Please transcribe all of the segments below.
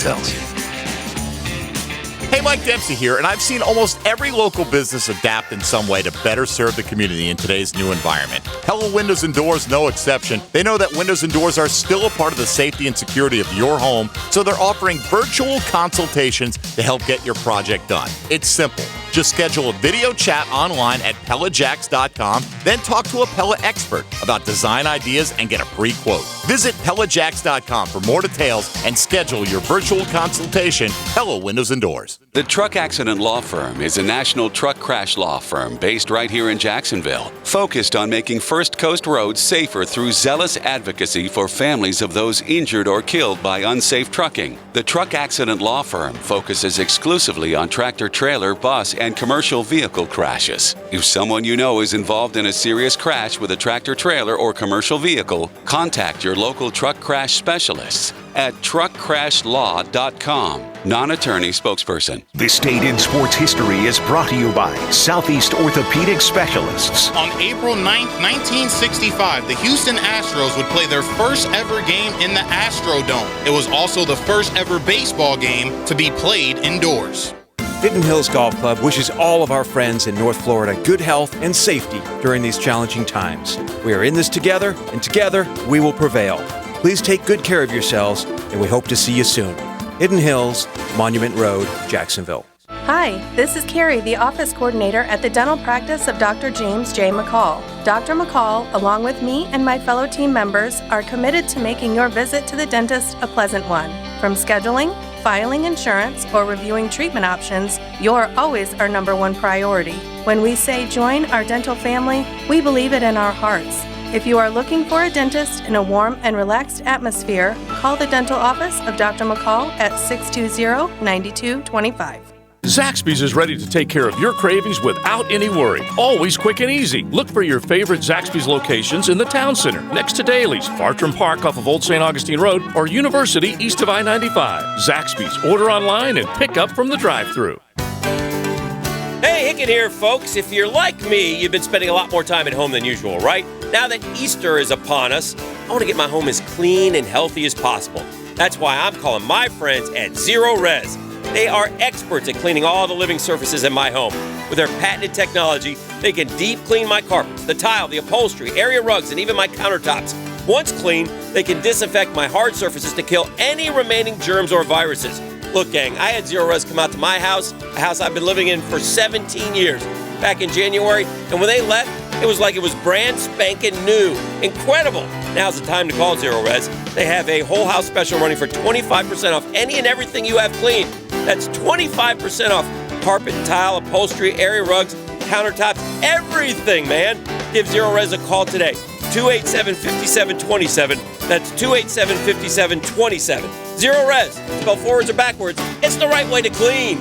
cells. Hey, Mike Dempsey here, and I've seen almost every local business adapt in some way to better serve the community in today's new environment. Hello Windows and Doors, no exception. They know that windows and doors are still a part of the safety and security of your home, so they're offering virtual consultations to help get your project done. It's simple. Just schedule a video chat online at PellaJacks.com, then talk to a Pella expert about design ideas and get a free quote. Visit PellaJacks.com for more details and schedule your virtual consultation. Hello Windows and Doors. The Truck Accident Law Firm is a national truck crash law firm based right here in Jacksonville, focused on making First Coast roads safer through zealous advocacy for families of those injured or killed by unsafe trucking. The Truck Accident Law Firm focuses exclusively on tractor trailer, bus, and commercial vehicle crashes. If someone you know is involved in a serious crash with a tractor trailer or commercial vehicle, contact your local truck crash specialists at truckcrashlaw.com. Non-attorney spokesperson. This Date in Sports History is brought to you by Southeast Orthopedic Specialists. On April 9th, 1965, the Houston Astros would play their first ever game in the Astrodome. It was also the first ever baseball game to be played indoors. Hidden Hills Golf Club wishes all of our friends in North Florida good health and safety during these challenging times. We are in this together, and together we will prevail. Please take good care of yourselves, and we hope to see you soon. Hidden Hills, Monument Road, Jacksonville. Hi, this is Carrie, the office coordinator at the dental practice of Dr. James J. McCall. Dr. McCall, along with me and my fellow team members, are committed to making your visit to the dentist a pleasant one. From scheduling, filing insurance, or reviewing treatment options, you're always our number one priority. When we say join our dental family, we believe it in our hearts. If you are looking for a dentist in a warm and relaxed atmosphere, call the dental office of Dr. McCall at 620-9225. Zaxby's is ready to take care of your cravings without any worry. Always quick and easy. Look for your favorite Zaxby's locations in the town center, next to Daly's, Bartram Park off of Old St. Augustine Road, or University east of I-95. Zaxby's. Order online and pick up from the drive-thru. Hey, Hicken here, folks. If you're like me, you've been spending a lot more time at home than usual, right? Now that Easter is upon us, I want to get my home as clean and healthy as possible. That's why I'm calling my friends at Zero Res. They are experts at cleaning all the living surfaces in my home. With their patented technology, they can deep clean my carpets, the tile, the upholstery, area rugs, and even my countertops. Once clean, they can disinfect my hard surfaces to kill any remaining germs or viruses. Look, gang, I had Zero Res come out to my house, a house I've been living in for 17 years, back in January, and when they left, it was like it was brand spanking new. Incredible! Now's the time to call Zero Res. They have a whole house special running for 25% off any and everything you have cleaned. That's 25% off carpet, tile, upholstery, area rugs, countertops, everything, man. Give Zero Res a call today. 287-5727. That's 287-5727. Zero Res. Spelled forwards or backwards. It's the right way to clean.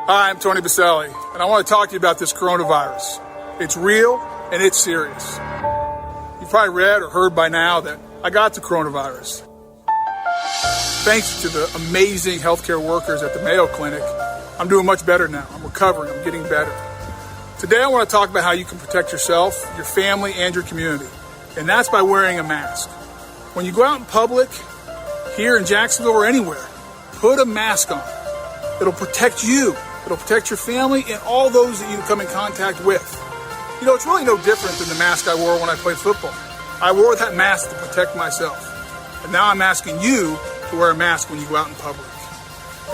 Hi, I'm Tony Baselli, and I want to talk to you about this coronavirus. It's real, and it's serious. You've probably read or heard by now that I got the coronavirus. Thanks to the amazing healthcare workers at the Mayo Clinic, I'm doing much better now. I'm recovering. I'm getting better. Today, I want to talk about how you can protect yourself, your family, and your community, and that's by wearing a mask. When you go out in public, here in Jacksonville or anywhere, put a mask on. It'll protect you. It'll protect your family and all those that you come in contact with. You know, it's really no different than the mask I wore when I played football. I wore that mask to protect myself. And now I'm asking you to wear a mask when you go out in public.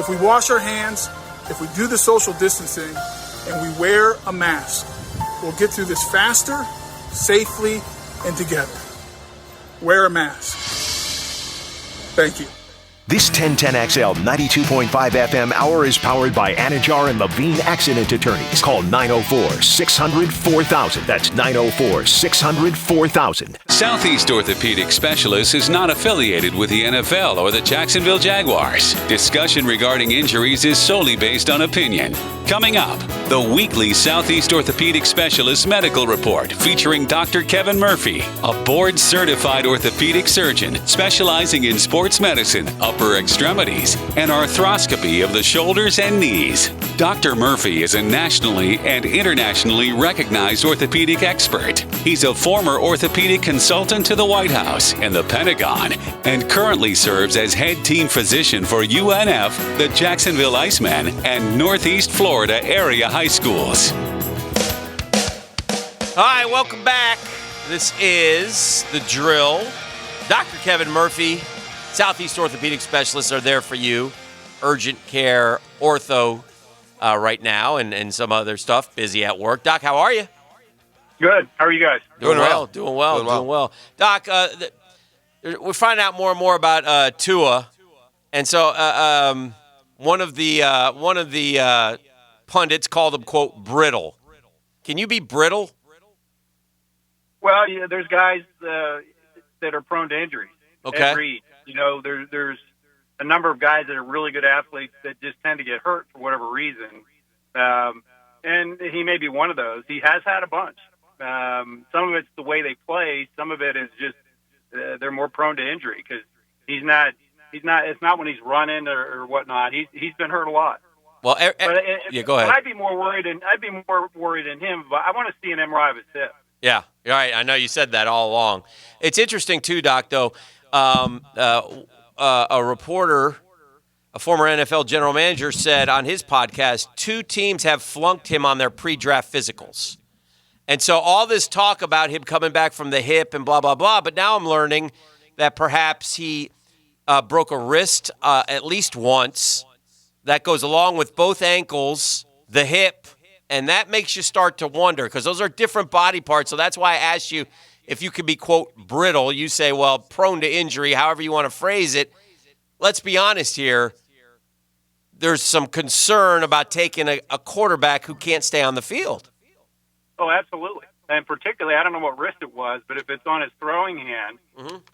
If we wash our hands, if we do the social distancing, and we wear a mask, we'll get through this faster, safely, and together. Wear a mask. Thank you. This 1010XL 92.5 FM hour is powered by Anajar and Levine Accident Attorneys. Call 904-600-4000. That's 904-600-4000. Southeast Orthopedic Specialists is not affiliated with the NFL or the Jacksonville Jaguars. Discussion regarding injuries is solely based on opinion. Coming up, the weekly Southeast Orthopedic Specialist Medical Report featuring Dr. Kevin Murphy, a board-certified orthopedic surgeon specializing in sports medicine, upper extremities, and arthroscopy of the shoulders and knees. Dr. Murphy is a nationally and internationally recognized orthopedic expert. He's a former orthopedic consultant consultant to the White House and the Pentagon, and currently serves as head team physician for UNF, the Jacksonville Icemen, and Northeast Florida area high schools. All right, welcome back. This is The Drill. Dr. Kevin Murphy, Southeast Orthopedic Specialists are there for you. Urgent care, ortho right now, and some other stuff. Busy at work. Doc, how are you? Good. How are you guys? Doing well. Doc, we're finding out more and more about Tua, and so one of the pundits called him, quote, brittle. Can you be brittle? Well, yeah, there's guys that are prone to injuries. Okay. There's a number of guys that are really good athletes that just tend to get hurt for whatever reason, and he may be one of those. He has had a bunch. Some of it's the way they play. Some of it is just they're more prone to injury because he's not. It's not when he's running or whatnot. He's been hurt a lot. Well, yeah, go ahead. I'd be more worried in him. But I want to see an MRI of his hip. Yeah, you're right. I know you said that all along. It's interesting too, Doc. Though a reporter, a former NFL general manager, said on his podcast, 2 teams have flunked him on their pre-draft physicals. And so all this talk about him coming back from the hip and blah, blah, blah, but now I'm learning that perhaps he broke a wrist at least once. That goes along with both ankles, the hip, and that makes you start to wonder because those are different body parts. So that's why I asked you if you could be, quote, brittle. You say, well, prone to injury, however you want to phrase it. Let's be honest here. There's some concern about taking a quarterback who can't stay on the field. Oh, absolutely. And particularly, I don't know what wrist it was, but if it's on his throwing hand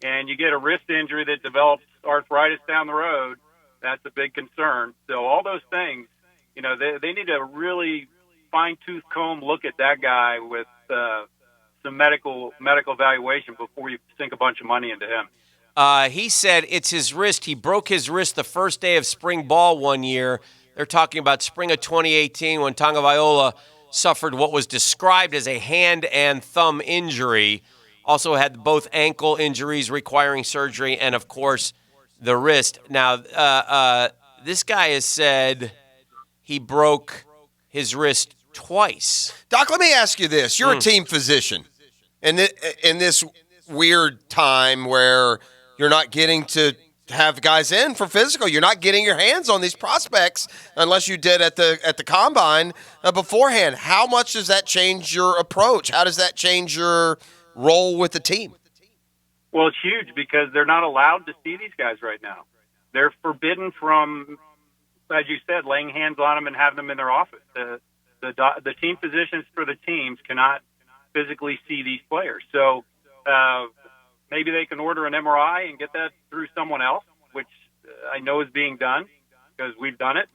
and you get a wrist injury that develops arthritis down the road, that's a big concern. So all those things, they need to really fine-tooth comb look at that guy with some medical evaluation before you sink a bunch of money into him. He said it's his wrist. He broke his wrist the first day of spring ball one year. They're talking about spring of 2018 when Tagovailoa suffered what was described as a hand and thumb injury. Also had both ankle injuries requiring surgery and, of course, the wrist. Now, this guy has said he broke his wrist twice. Doc, let me ask you this. You're a team physician. And in this weird time where you're not getting to have guys in for physical, you're not getting your hands on these prospects unless you did at the combine beforehand. How much does that change your approach? How does that change your role with the team? Well, it's huge because they're not allowed to see these guys right now. They're forbidden from, as you said, laying hands on them and having them in their office. The team physicians for the teams cannot physically see these players. So maybe they can order an MRI and get that through someone else, which I know is being done because we've done it.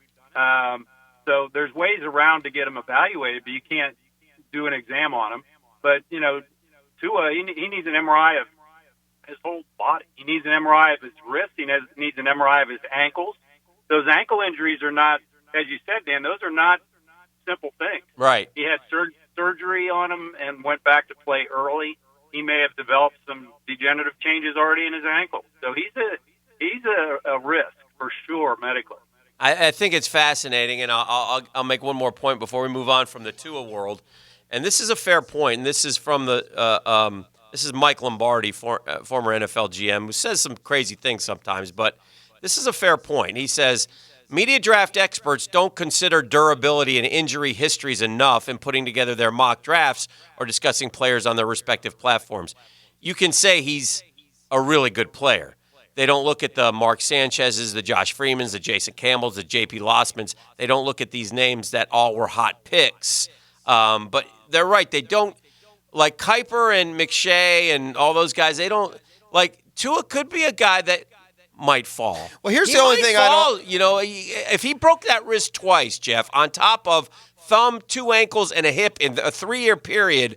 So there's ways around to get them evaluated, but you can't do an exam on them. But, Tua, he needs an MRI of his whole body. He needs an MRI of his wrist. He needs an MRI of his ankles. Those ankle injuries are not, as you said, Dan, those are not simple things. Right. He had surgery on him and went back to play early. He may have developed some degenerative changes already in his ankle. So he's a risk for sure medically. I think it's fascinating, and I'll make one more point before we move on from the Tua world. And this is a fair point, and this is from this is Mike Lombardi, former NFL GM, who says some crazy things sometimes, but this is a fair point. He says, media draft experts don't consider durability and injury histories enough in putting together their mock drafts or discussing players on their respective platforms. You can say he's a really good player. They don't look at the Mark Sanchez's, the Josh Freemans, the Jason Campbells, the J.P. Lossmans. They don't look at these names that all were hot picks. But they're right. They don't, like Kuiper and McShay and all those guys, they don't, like, Tua could be a guy that might fall. Well, here's the only thing I don't... if he broke that wrist twice, Jeff, on top of thumb, 2 ankles, and a hip in a 3-year period,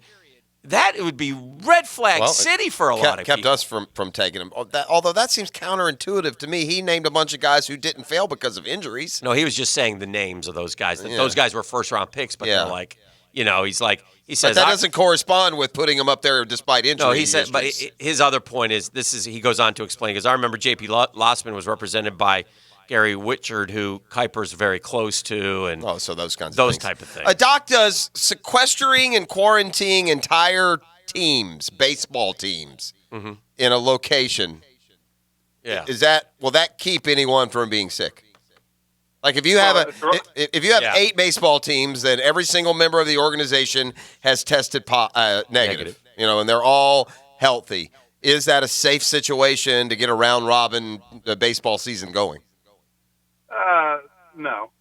that would be red flag city for a lot of people. Kept us from taking him. Although that seems counterintuitive to me. He named a bunch of guys who didn't fail because of injuries. No, he was just saying the names of those guys. Those guys were first-round picks, but they're like, he's like, he But says that doesn't correspond with putting him up there despite injury. No, he said, but his other point is he goes on to explain, because I remember J.P. Lossman was represented by Gary Witchard, who Kuiper's very close to, and so those kinds of those things. type of things. A doc does sequestering and quarantining entire teams, baseball teams, in a location. Yeah. Will that keep anyone from being sick? Like if you have if you have 8 baseball teams, then every single member of the organization has tested negative. And they're all healthy. Is that a safe situation to get a round robin baseball season going? No.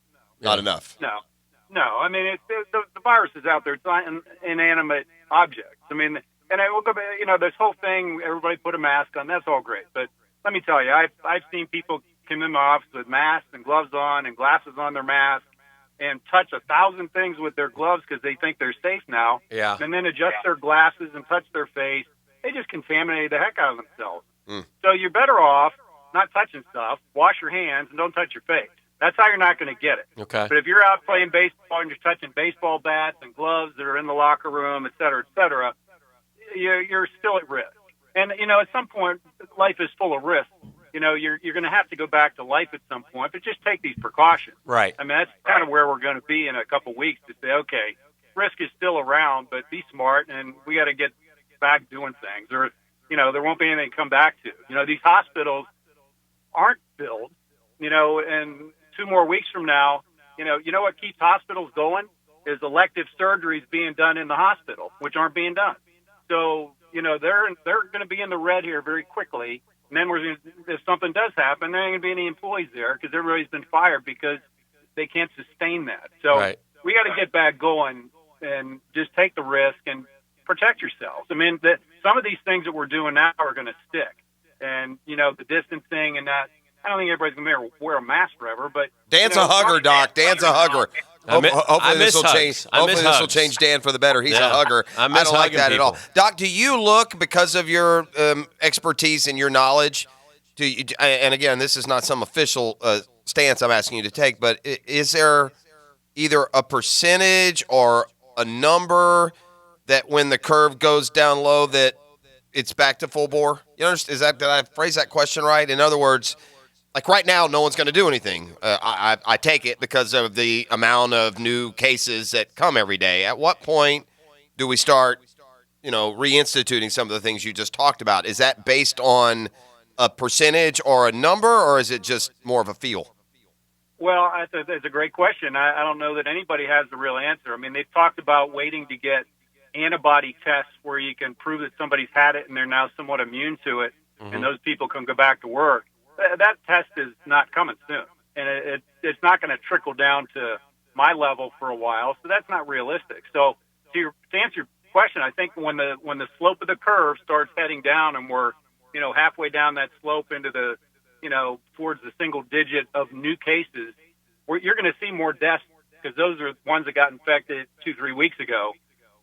Not enough. No. I mean, the virus is out there. It's not an inanimate object. I mean, and I will go back, this whole thing, everybody put a mask on. That's all great. But let me tell you, I've seen people come in my office with masks and gloves on and glasses on their mask and touch 1,000 things with their gloves because they think they're safe now. Yeah. And then adjust their glasses and touch their face. They just contaminated the heck out of themselves. So you're better off not touching stuff. Wash your hands and don't touch your face. That's how you're not going to get it. Okay. But if you're out playing baseball and you're touching baseball bats and gloves that are in the locker room, et cetera, you're still at risk. And, at some point, life is full of risks. You're going to have to go back to life at some point, but just take these precautions. Right. I mean, that's kind of where we're going to be in a couple of weeks to say, okay, risk is still around, but be smart, and we got to get back doing things. Or, there won't be anything to come back to. These hospitals aren't filled, and 2 more weeks from now, what keeps hospitals going is elective surgeries being done in the hospital, which aren't being done. So, they're going to be in the red here very quickly. And then if something does happen, there ain't going to be any employees there because everybody's been fired because they can't sustain that. So we got to get back going and just take the risk and protect yourselves. I mean, some of these things that we're doing now are going to stick. And, the distancing and that, I don't think everybody's going to wear a mask forever, but Dan's a hugger, Doc. Dan's a hugger. Hopefully this will change. Hopefully this will change Dan for the better. He's a hugger. I don't like that at all. Doc, do you look, because of your expertise and your knowledge, and again, this is not some official stance I'm asking you to take, but is there either a percentage or a number that when the curve goes down low that it's back to full bore? You understand? Did I phrase that question right? In other words, like right now, no one's going to do anything. I take it because of the amount of new cases that come every day. At what point do we start, reinstituting some of the things you just talked about? Is that based on a percentage or a number, or is it just more of a feel? Well, it's a great question. I don't know that anybody has the real answer. I mean, they've talked about waiting to get antibody tests where you can prove that somebody's had it and they're now somewhat immune to it, and those people can go back to work. That test is not coming soon, and it's not going to trickle down to my level for a while, so that's not realistic. So to answer your question, I think when the slope of the curve starts heading down and we're halfway down that slope into the towards the single digit of new cases, you're going to see more deaths because those are ones that got infected 2-3 weeks ago.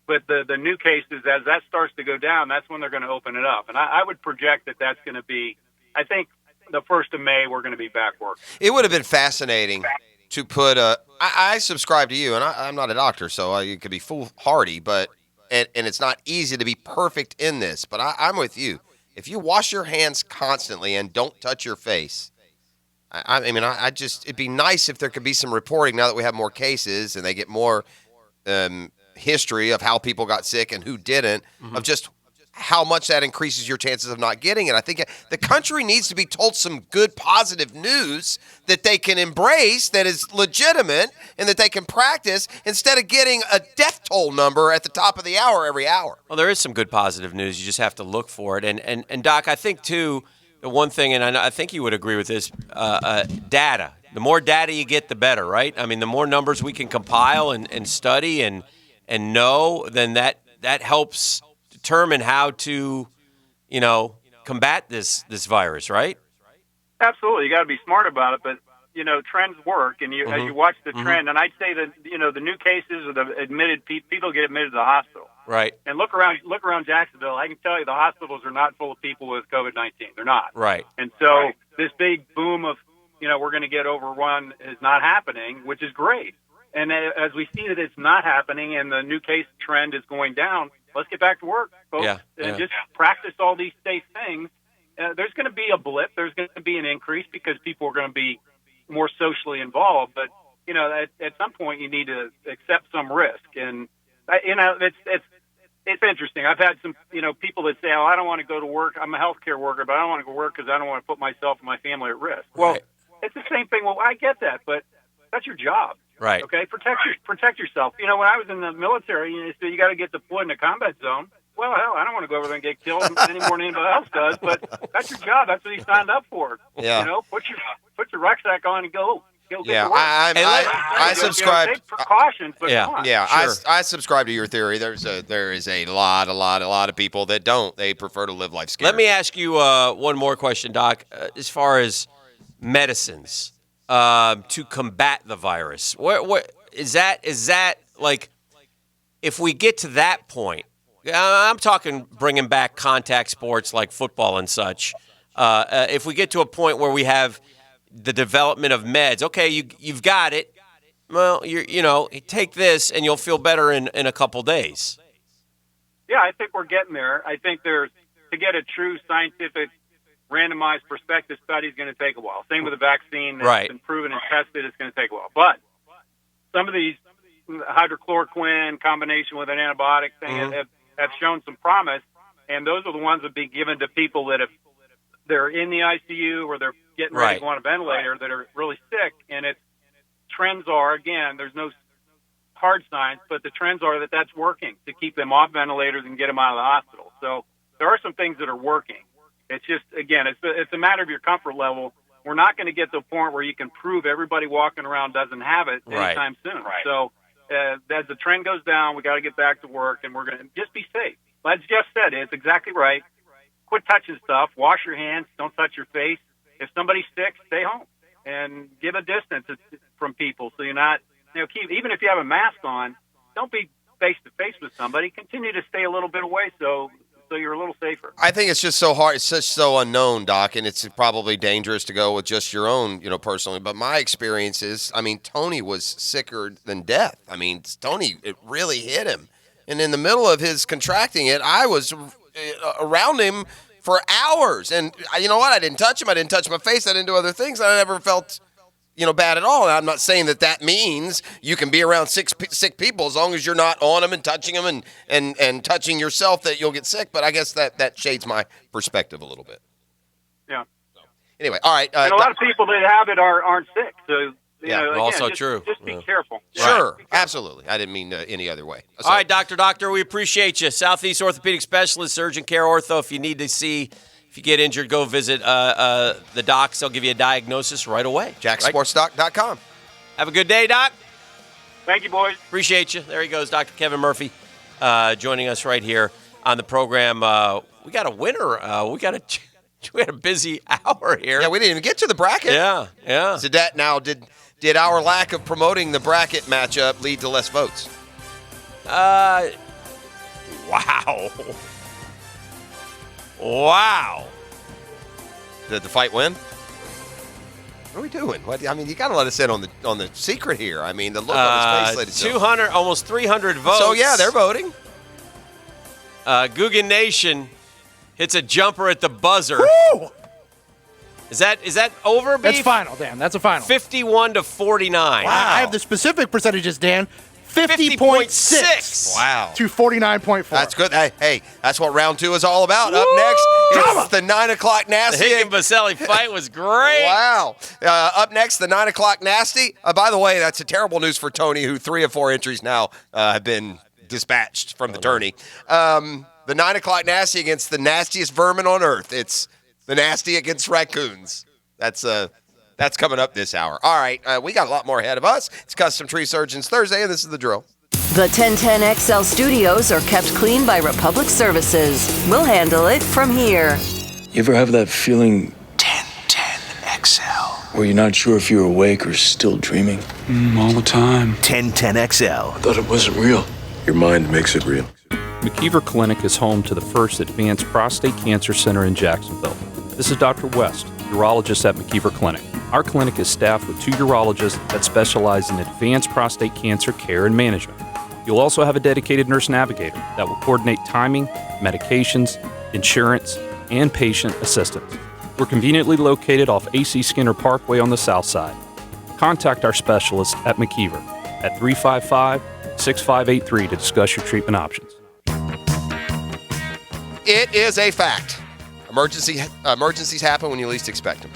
But the new cases, as that starts to go down, that's when they're going to open it up. And I would project that that's going to be, I think, the 1st of May, we're going to be back working. It would have been fascinating to put I subscribe to you, and I'm not a doctor, so you could be foolhardy, but and it's not easy to be perfect in this, but I'm with you. If you wash your hands constantly and don't touch your face, I just, it'd be nice if there could be some reporting now that we have more cases and they get more history of how people got sick and who didn't, of just how much that increases your chances of not getting it. I think the country needs to be told some good, positive news that they can embrace, that is legitimate, and that they can practice instead of getting a death toll number at the top of the hour every hour. Well, there is some good, positive news. You just have to look for it. And Doc, I think, too, the one thing, and I think you would agree with this, data. The more data you get, the better, right? I mean, the more numbers we can compile and study and know, then that helps determine how to, combat this virus, right? Absolutely. You got to be smart about it, but trends work, and as you watch the trend, and I'd say that the new cases or the admitted people get admitted to the hospital, right? And look around Jacksonville. I can tell you the hospitals are not full of people with COVID-19. They're not, right? And so this big boom of we're going to get overrun is not happening, which is great. And as we see that it's not happening and the new case trend is going down, let's get back to work, folks, and just practice all these safe things. There's going to be a blip. There's going to be an increase because people are going to be more socially involved. But, you know, at some point you need to accept some risk. And, you know, it's interesting. I've had some, you know, people that say, oh, I don't want to go to work. I'm a healthcare worker, but I don't want to go to work because I don't want to put myself and my family at risk. Well, it's the same thing. Well, I get that, but that's your job. Right. Okay. Protect yourself. You know, when I was in the military, you got to get deployed in a combat zone. Well, hell, I don't want to go over there and get killed any more than anybody else does, but that's your job. That's what you signed up for. Yeah. You know, put your rucksack on and go. Yeah, I subscribe. Take precautions, but come on. I subscribe to your theory. There is a lot of people that don't. They prefer to live life scared. Let me ask you one more question, Doc. As far as medicines to combat the virus, what is that? Is that like if we get to that point? I'm talking bringing back contact sports like football and such. If we get to a point where we have the development of meds, okay, you've got it. Well, you know, take this and you'll feel better in a couple days. Yeah, I think we're getting there. I think to get a true scientific randomized prospective study is going to take a while. Same with the vaccine that's been proven and tested. It's going to take a while. But some of these hydrochloroquine combination with an antibiotic thing have shown some promise, and those are the ones that be given to people that if they're in the ICU or they're getting ready to go on a ventilator that are really sick. And trends are, again, there's no hard science, but the trends are that that's working to keep them off ventilators and get them out of the hospital. So there are some things that are working. It's just, again, it's a matter of your comfort level. We're not going to get to a point where you can prove everybody walking around doesn't have it anytime soon. So as the trend goes down, we got to get back to work, and we're going to just be safe. As Jeff said, it's exactly right. Quit touching stuff. Wash your hands. Don't touch your face. If somebody's sick, stay home and give a distance from people. So you're not, even if you have a mask on, don't be face to face with somebody. Continue to stay a little bit away so you're a little safer. I think it's just so hard. It's just so unknown, Doc, and it's probably dangerous to go with just your own, personally. But my experience is, Tony was sicker than death. Tony, it really hit him. And in the middle of his contracting it, I was around him for hours. And you know what? I didn't touch him. I didn't touch my face. I didn't do other things. I never felt, bad at all. I'm not saying that means you can be around sick people as long as you're not on them and touching them and touching yourself that you'll get sick. But I guess that shades my perspective a little bit. Yeah. So, anyway, all right. And a lot of people that have it aren't sick. So, also true. Just be careful. Sure, absolutely. I didn't mean any other way. So, all right, Doctor, we appreciate you. Southeast Orthopedic Specialist, Urgent Care Ortho. If you need to see, if you get injured, go visit the docs. They'll give you a diagnosis right away. JackSportsDoc.com. Have a good day, Doc. Thank you, boys. Appreciate you. There he goes, Dr. Kevin Murphy, joining us right here on the program. We got a winner. We had a busy hour here. Yeah, we didn't even get to the bracket. Yeah. So that now did our lack of promoting the bracket matchup lead to less votes? Wow. Did the fight win? What are we doing? You got to let us in on the secret here. The look on his face, ladies and 200, almost 300 votes. So yeah, they're voting. Guggen Nation hits a jumper at the buzzer. Woo! Is that over, Beef? That's final, Dan. That's a final. 51-49. Wow. I have the specific percentages, Dan. 50.6. Wow. To 49.4. That's good. Hey, that's what round 2 is all about. Up next, it's the 9 o'clock nasty. The Higgin-Baselli fight was great. Wow. Up next, the 9 o'clock nasty. By the way, that's a terrible news for Tony, who 3 of 4 entries now have been dispatched from the tourney. The 9 o'clock nasty against the nastiest vermin on earth. It's the nasty against raccoons. That's coming up this hour. All right, we got a lot more ahead of us. It's Custom Tree Surgeons Thursday, and this is the drill. The 1010XL studios are kept clean by Republic Services. We'll handle it from here. You ever have that feeling 1010XL where you're not sure if you're awake or still dreaming? All the time. 1010XL. I thought it wasn't real. Your mind makes it real. McKeever Clinic is home to the first advanced prostate cancer center in Jacksonville. This is Dr. West. urologist at McKeever Clinic. Our clinic is staffed with 2 urologists that specialize in advanced prostate cancer care and management. You'll also have a dedicated nurse navigator that will coordinate timing, medications, insurance, and patient assistance. We're conveniently located off AC Skinner Parkway on the south side. Contact our specialist at McKeever at 355-6583 to discuss your treatment options. It is a fact. Emergencies happen when you least expect them.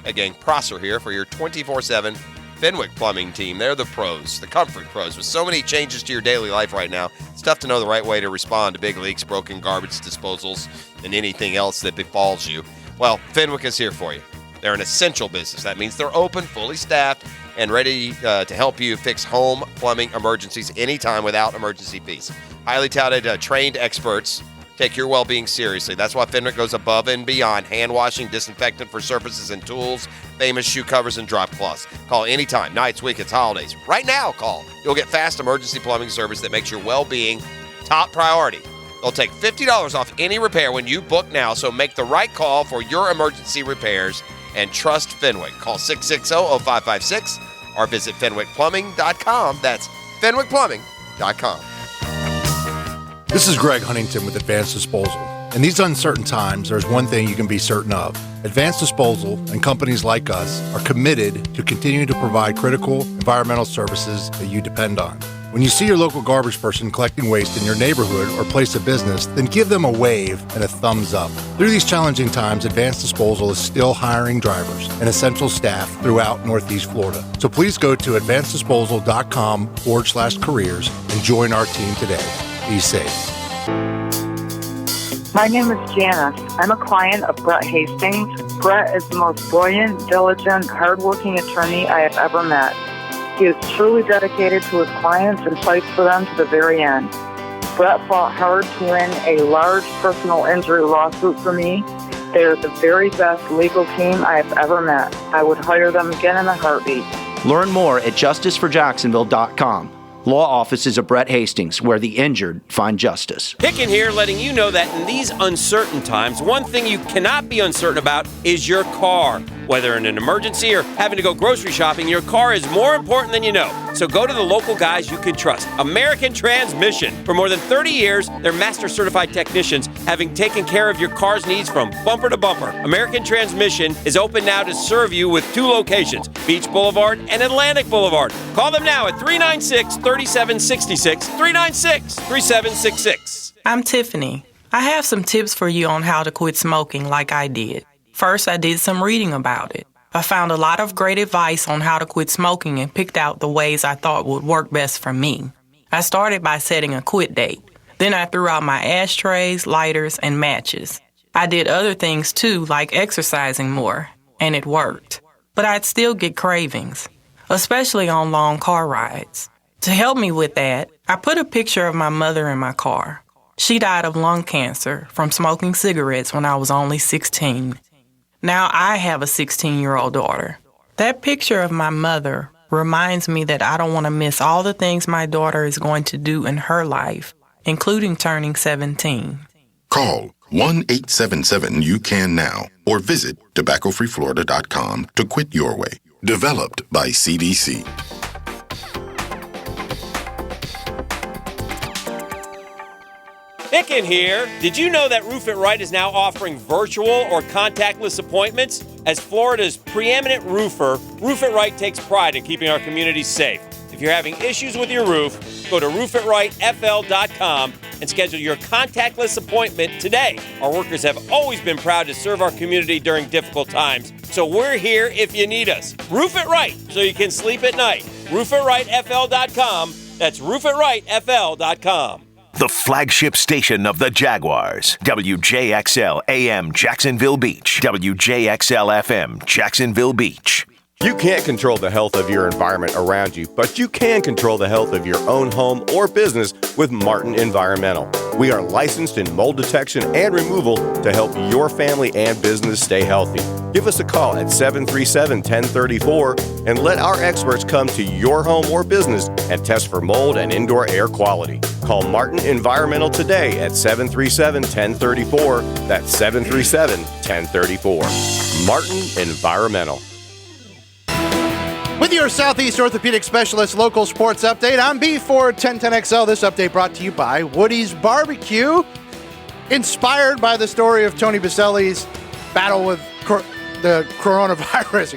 Again, Prosser here for your 24/7 Fenwick Plumbing team. They're the pros, the comfort pros. With so many changes to your daily life right now, it's tough to know the right way to respond to big leaks, broken garbage disposals, and anything else that befalls you. Well, Fenwick is here for you. They're an essential business. That means they're open, fully staffed, and ready to help you fix home plumbing emergencies anytime without emergency fees. Highly touted, trained experts take your well-being seriously. That's why Fenwick goes above and beyond. Hand washing, disinfectant for surfaces and tools, famous shoe covers, and drop cloths. Call anytime, nights, weekends, holidays. Right now, call. You'll get fast emergency plumbing service that makes your well-being top priority. They'll take $50 off any repair when you book now, so make the right call for your emergency repairs and trust Fenwick. Call 660-0556 or visit fenwickplumbing.com. That's fenwickplumbing.com. This is Greg Huntington with Advanced Disposal. In these uncertain times, there's one thing you can be certain of. Advanced Disposal and companies like us are committed to continuing to provide critical environmental services that you depend on. When you see your local garbage person collecting waste in your neighborhood or place of business, then give them a wave and a thumbs up. Through these challenging times, Advanced Disposal is still hiring drivers and essential staff throughout Northeast Florida. So please go to advanceddisposal.com/careers and join our team today. Be safe. My name is Janice. I'm a client of Brett Hastings. Brett is the most brilliant, diligent, hardworking attorney I have ever met. He is truly dedicated to his clients and fights for them to the very end. Brett fought hard to win a large personal injury lawsuit for me. They are the very best legal team I have ever met. I would hire them again in a heartbeat. Learn more at justiceforjacksonville.com. Law offices of Brett Hastings, where the injured find justice. Hicken here, letting you know that in these uncertain times, one thing you cannot be uncertain about is your car. Whether in an emergency or having to go grocery shopping, your car is more important than you know. So go to the local guys you can trust. American Transmission. For more than 30 years, they're master certified technicians, having taken care of your car's needs from bumper to bumper. American Transmission is open now to serve you with 2 locations, Beach Boulevard and Atlantic Boulevard. Call them now at 396-3766, 396-3766. I'm Tiffany. I have some tips for you on how to quit smoking like I did. First, I did some reading about it. I found a lot of great advice on how to quit smoking and picked out the ways I thought would work best for me. I started by setting a quit date. Then I threw out my ashtrays, lighters, and matches. I did other things too, like exercising more, and it worked. But I'd still get cravings, especially on long car rides. To help me with that, I put a picture of my mother in my car. She died of lung cancer from smoking cigarettes when I was only 16. Now I have a 16-year-old daughter. That picture of my mother reminds me that I don't want to miss all the things my daughter is going to do in her life, including turning 17. Call 1-877-YOU-CAN-NOW or visit tobaccofreeflorida.com to quit your way. Developed by CDC. Hicken here. Did you know that Roof It Right is now offering virtual or contactless appointments? As Florida's preeminent roofer, Roof It Right takes pride in keeping our communities safe. If you're having issues with your roof, go to roofitRightFL.com and schedule your contactless appointment today. Our workers have always been proud to serve our community during difficult times, so we're here if you need us. Roof It Right so you can sleep at night. RoofItRightFL.com. That's RoofItRightFL.com. The flagship station of the Jaguars. WJXL AM Jacksonville Beach. WJXL FM Jacksonville Beach. You can't control the health of your environment around you, but you can control the health of your own home or business with Martin Environmental. We are licensed in mold detection and removal to help your family and business stay healthy. Give us a call at 737-1034 and let our experts come to your home or business and test for mold and indoor air quality. Call Martin Environmental today at 737-1034. That's 737-1034. Martin Environmental. With your Southeast Orthopedic Specialist local sports update, I'm B41010XL. This update brought to you by Woody's Barbecue. Inspired by the story of Tony Baselli's battle with the coronavirus,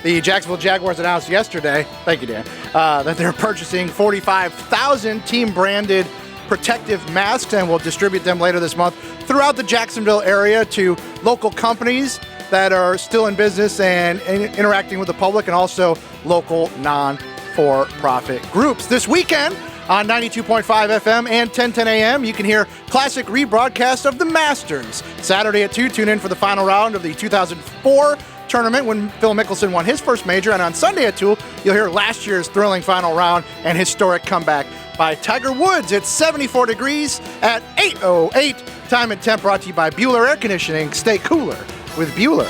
the Jacksonville Jaguars announced yesterday, thank you, Dan, that they're purchasing 45,000 team-branded protective masks and will distribute them later this month throughout the Jacksonville area to local companies that are still in business and interacting with the public, and also local non-for-profit groups. This weekend on 92.5 FM and 1010 AM, you can hear classic rebroadcast of the Masters. Saturday at 2, tune in for the final round of the 2004 tournament when Phil Mickelson won his first major. And on Sunday at 2, you'll hear last year's thrilling final round and historic comeback by Tiger Woods. It's 74 degrees at 8:08. Time and temp brought to you by Bueller Air Conditioning. Stay cooler with Bueller.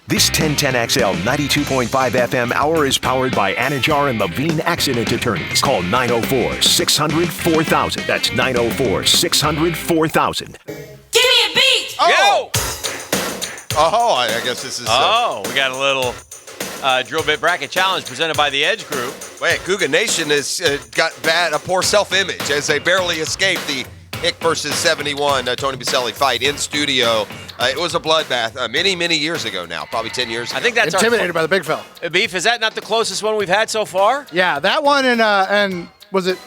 This 1010XL 92.5 FM hour is powered by Anajar and Levine Accident Attorneys. Call 904-600-4000. That's 904-600-4000. Give me a beat! Oh! Oh, I guess this is... we got a little drill bit bracket challenge presented by the Edge Group. Wait, Cougar Nation has got a poor self-image as they barely escaped the Hick versus 71 Tony Baselli fight in studio. It was a bloodbath many, many years ago now, probably 10 years ago. I think that's intimidated by the big fella. Beef, is that not the closest one we've had so far? Yeah, that one and was it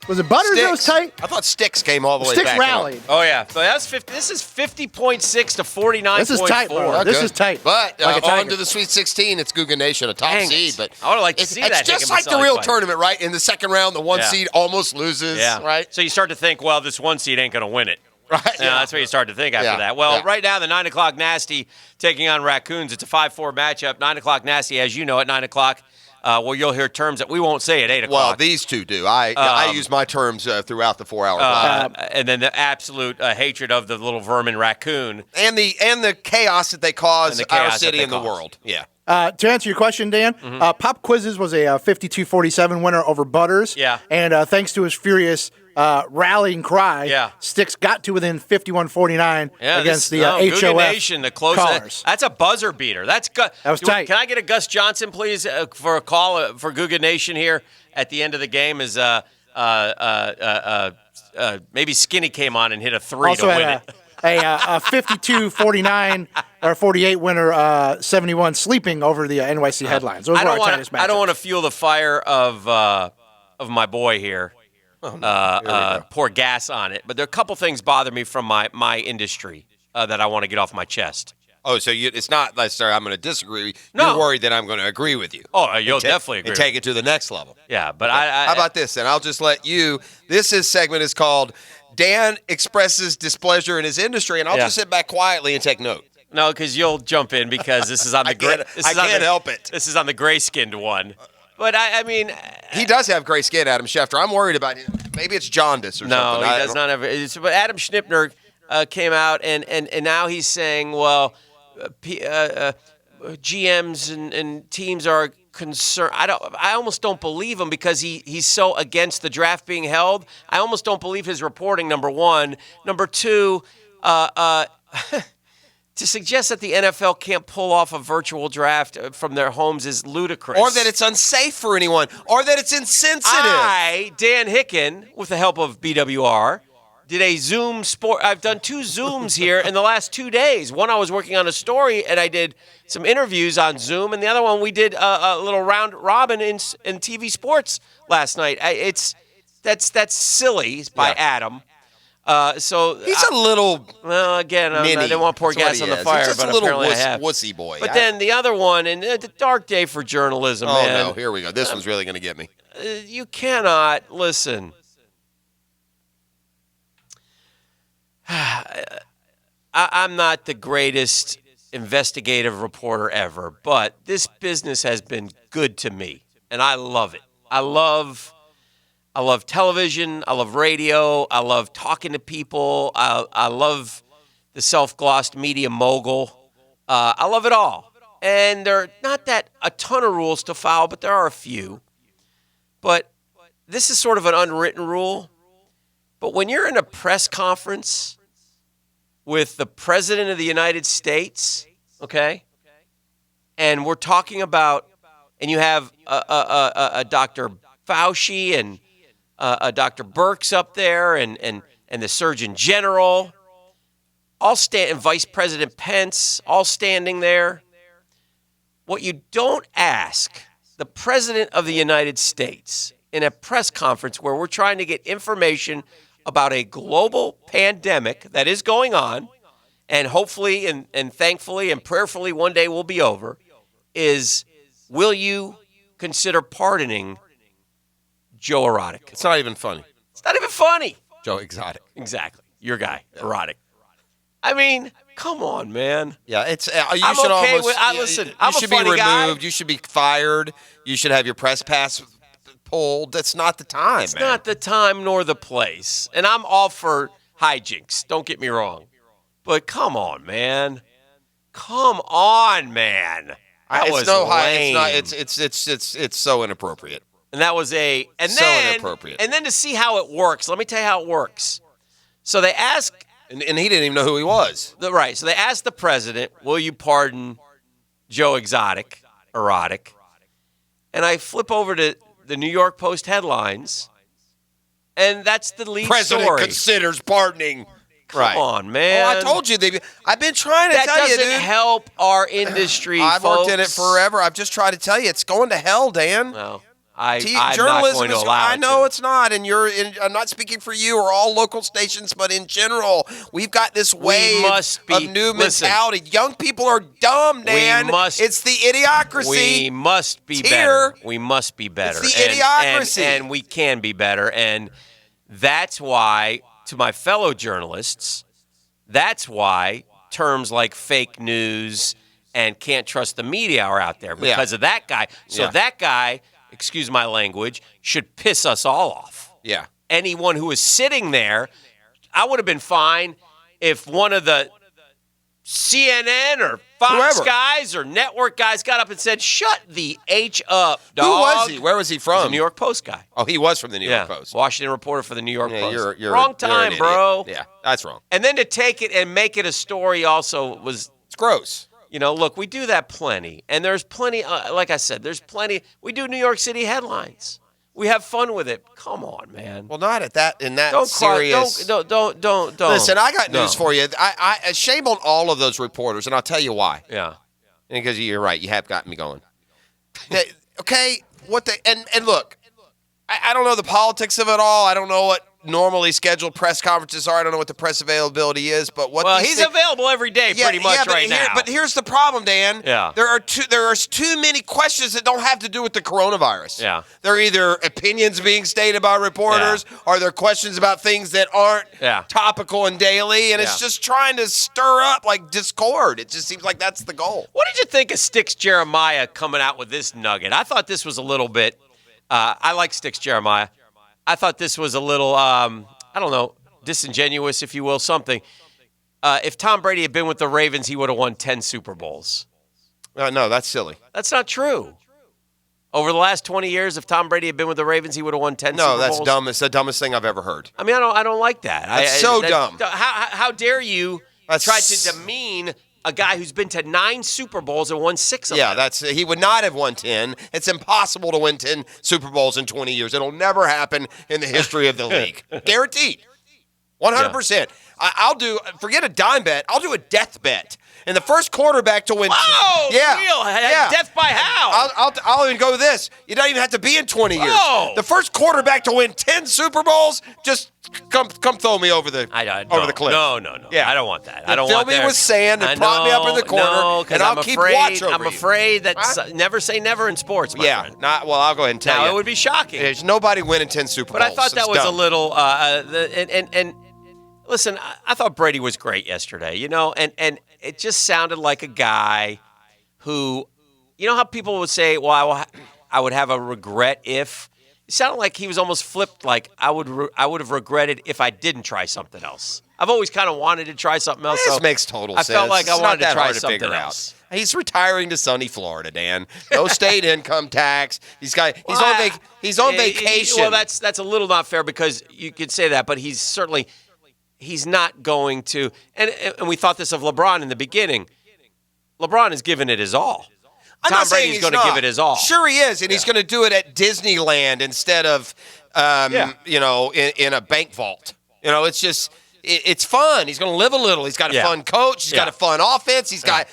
Butters that was tight? I thought Sticks came all the way Sticks back. rallied. Oh, yeah. So that's 50, this is 50.6 to 49.4. This is tight, bro. This is tight. But Like a on tiger. to the Sweet 16, it's Cougar Nation, a top Dang seed. it. But I would like to see that. It's just like the real tournament, right? In the second round, the one Yeah. seed almost loses, Yeah. right? So you start to think, well, this one seed ain't going to win it. Right. That's what you start to think after Yeah. that. Well, Yeah. right now, the 9 o'clock Nasty taking on Raccoons. It's a 5-4 matchup. 9 o'clock Nasty, as you know, at 9 o'clock. Well, you'll hear terms that we won't say at 8 o'clock. Well, these two do. I use my terms throughout the 4 hour block. And then the absolute hatred of the little vermin raccoon. And the chaos that they cause our city and the world. Yeah. To answer your question, Dan, Pop Quizzes was a 52-47 winner over Butters. Yeah. And thanks to his furious rallying cry, Sticks got to within 51-49 against the HOF Cougar Nation, the closest. callers. That's a buzzer beater. That was tight. Can I get a Gus Johnson, please, for a call for Cougar Nation here at the end of the game? Is maybe Skinny came on and hit a three Also to win had it. a 52-49 or 48 winner, 71 sleeping over the NYC headlines. Those were our tightest matchups. I don't want to fuel the fire of my boy here. Pour gas on it. But there are a couple things bother me from my industry that I want to get off my chest. Oh, so it's not, sorry, I'm going to disagree. No. You're worried that I'm going to agree with you. Oh, you'll definitely agree. And take it to the next level. Yeah, but How about this? And I'll just let you. Segment is called Dan Expresses Displeasure in His Industry, and I'll just sit back quietly and take note. No, because you'll jump in because this is on the I can't help it. This is on the gray-skinned one. But I mean, he does have gray skin, Adam Schefter. I'm worried about him. Maybe it's jaundice or something. No, he does not have. But Adam Schnipner came out and now he's saying, well, GMs and teams are concerned. I almost don't believe him because he's so against the draft being held. I almost don't believe his reporting. Number one, number two. To suggest that the NFL can't pull off a virtual draft from their homes is ludicrous. Or that it's unsafe for anyone. Or that it's insensitive. Dan Hicken, with the help of BWR, did a Zoom sport. I've done 2 Zooms here in the last 2 days. One, I was working on a story, and I did some interviews on Zoom. And the other one, we did a little round robin in TV sports last night. That's silly by Adam. So he's a little. Well, again, I didn't want to pour gas on the fire, he's just but a little apparently I have. wussy boy. But then the other one, and the dark day for journalism. Oh man. no! Here we go. This one's really going to get me. You cannot listen. I'm not the greatest investigative reporter ever, but this business has been good to me, and I love it. I love television. I love radio. I love talking to people. I love the self-glossed media mogul. I love it all. And there are not a ton of rules to follow, but there are a few. But this is sort of an unwritten rule, but when you're in a press conference with the President of the United States, okay, and we're talking about, and you have a Dr. Fauci and a Dr. Birx up there and the Surgeon General, and Vice President Pence, all standing there. What you don't ask the President of the United States in a press conference where we're trying to get information about a global pandemic that is going on, and hopefully and thankfully and prayerfully one day will be over, is will you consider pardoning Joe Erotic? It's not even funny. It's not even funny. Joe Exotic. Exactly. Your guy, Erotic. I mean, come on, man. Yeah, it's you I'm should okay almost. listen, you I'm should a funny be removed. guy. You should be fired. You should have your press pass pulled. That's not the time. It's not the time nor the place. And I'm all for hijinks. Don't get me wrong. But come on, man. Come on, man. That was lame. It's so inappropriate. And that was inappropriate. And then to see how it works. Let me tell you how it works. So they ask. And he didn't even know who he was. Right. So they asked the president, will you pardon Joe Exotic, Erotic? And I flip over to the New York Post headlines, and that's the lead President story. considers pardoning. Come on, man. Oh, I told you. I've been trying to tell you, dude. That doesn't help our industry, I've folks. worked in it forever. I've just tried to tell you. It's going to hell, Dan. Well, I'm journalism not going to allow it. I know it's not, and I'm not speaking for you or all local stations, but in general, we've got this wave of new mentality. Young people are dumb, Dan. It's the idiocracy. We must be better. We must be better. It's the idiocracy. And we can be better. And that's why, to my fellow journalists, that's why terms like fake news and can't trust the media are out there, because of that guy. So that guy, excuse my language, should piss us all off. Yeah. Anyone who was sitting there, I would have been fine if one of the CNN or Fox guys or network guys got up and said, shut the H up, dog. Who was he? Where was he from? The New York Post guy. Oh, he was from the New York Post. Washington reporter for the New York Post. You're wrong time, bro. Yeah, that's wrong. And then to take it and make it a story also was... It's gross. You know, look, we do that plenty. And there's plenty, like I said, there's plenty. We do New York City headlines. We have fun with it. Come on, man. Well, not in that don't serious. Don't. Listen, I got news for you. I shame on all of those reporters, and I'll tell you why. Yeah. Because you're right. You have got me going. Okay, and look, I don't know the politics of it all. I don't know what normally scheduled press conferences are. I don't know what the press availability is, but he's available every day pretty much right now. But here's the problem, Dan. Yeah. There are too many questions that don't have to do with the coronavirus. Yeah. They're either opinions being stated by reporters, or they're questions about things that aren't topical and daily, and it's just trying to stir up like discord. It just seems like that's the goal. What did you think of Styx Jeremiah coming out with this nugget? I thought this was a little bit I like Styx Jeremiah. I thought this was a little, I don't know, disingenuous, if you will, something. If Tom Brady had been with the Ravens, he would have won 10 Super Bowls. No, that's silly. That's not true. Over the last 20 years, if Tom Brady had been with the Ravens, he would have won 10 Super Bowls. No, that's dumb. It's the dumbest thing I've ever heard. I mean, I don't like that. That's so dumb. How dare you try to demean a guy who's been to 9 Super Bowls and won 6 of them? Yeah, he would not have won 10. It's impossible to win 10 Super Bowls in 20 years. It'll never happen in the history of the league. Guaranteed. 100%. Yeah. I'll do, forget a dime bet, I'll do a death bet. And the first quarterback to win. Whoa! Yeah. Death by how? I'll even go with this. You don't even have to be in 20 years. Whoa. The first quarterback to win 10 Super Bowls, just come throw me over the cliff. No. Yeah. I don't want that. I don't fill want that. Fill me with sand and prop me up in the corner, and I'll keep watch over I'm afraid that never say never in sports, my friend. I'll go ahead and tell you. It would be shocking. There's nobody winning 10 Super Bowls. But I thought that was a little and listen, I thought Brady was great yesterday, and it just sounded like a guy who, how people would say, well, I would have a regret if. It sounded like he was almost flipped, like I would have regretted if I didn't try something else. I've always kind of wanted to try something else. This so makes total I sense. felt like I It's wanted not to that try hard to something figure else. out. He's retiring to sunny Florida, Dan. No state income tax. He's on vacation. Well, that's a little not fair because you could say that, but he's not going to. And we thought this of LeBron in the beginning. LeBron has given it his all. I'm Tom not saying Brady's he's going to give it his all. Sure, he is, and he's going to do it at Disneyland instead of, in a bank vault. It's just. It's fun. He's going to live a little. He's got a fun coach. He's got a fun offense. He's got,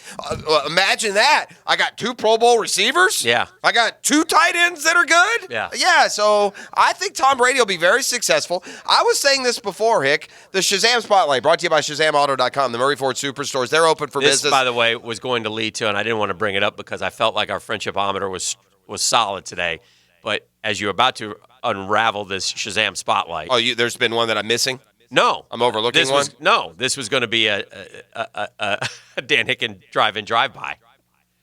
imagine that. I got 2 Pro Bowl receivers. Yeah. I got 2 tight ends that are good. Yeah. Yeah, so I think Tom Brady will be very successful. I was saying this before, Hick. The Shazam Spotlight, brought to you by ShazamAuto.com, the Murray Ford Superstores. They're open for This, business. by the way, was going to lead to, and I didn't want to bring it up because I felt like our friendship-ometer was solid today. But as you're about to unravel this Shazam Spotlight. Oh, there's been one that I'm missing? No. I'm overlooking one? This was going to be a Dan Hicken drive-by.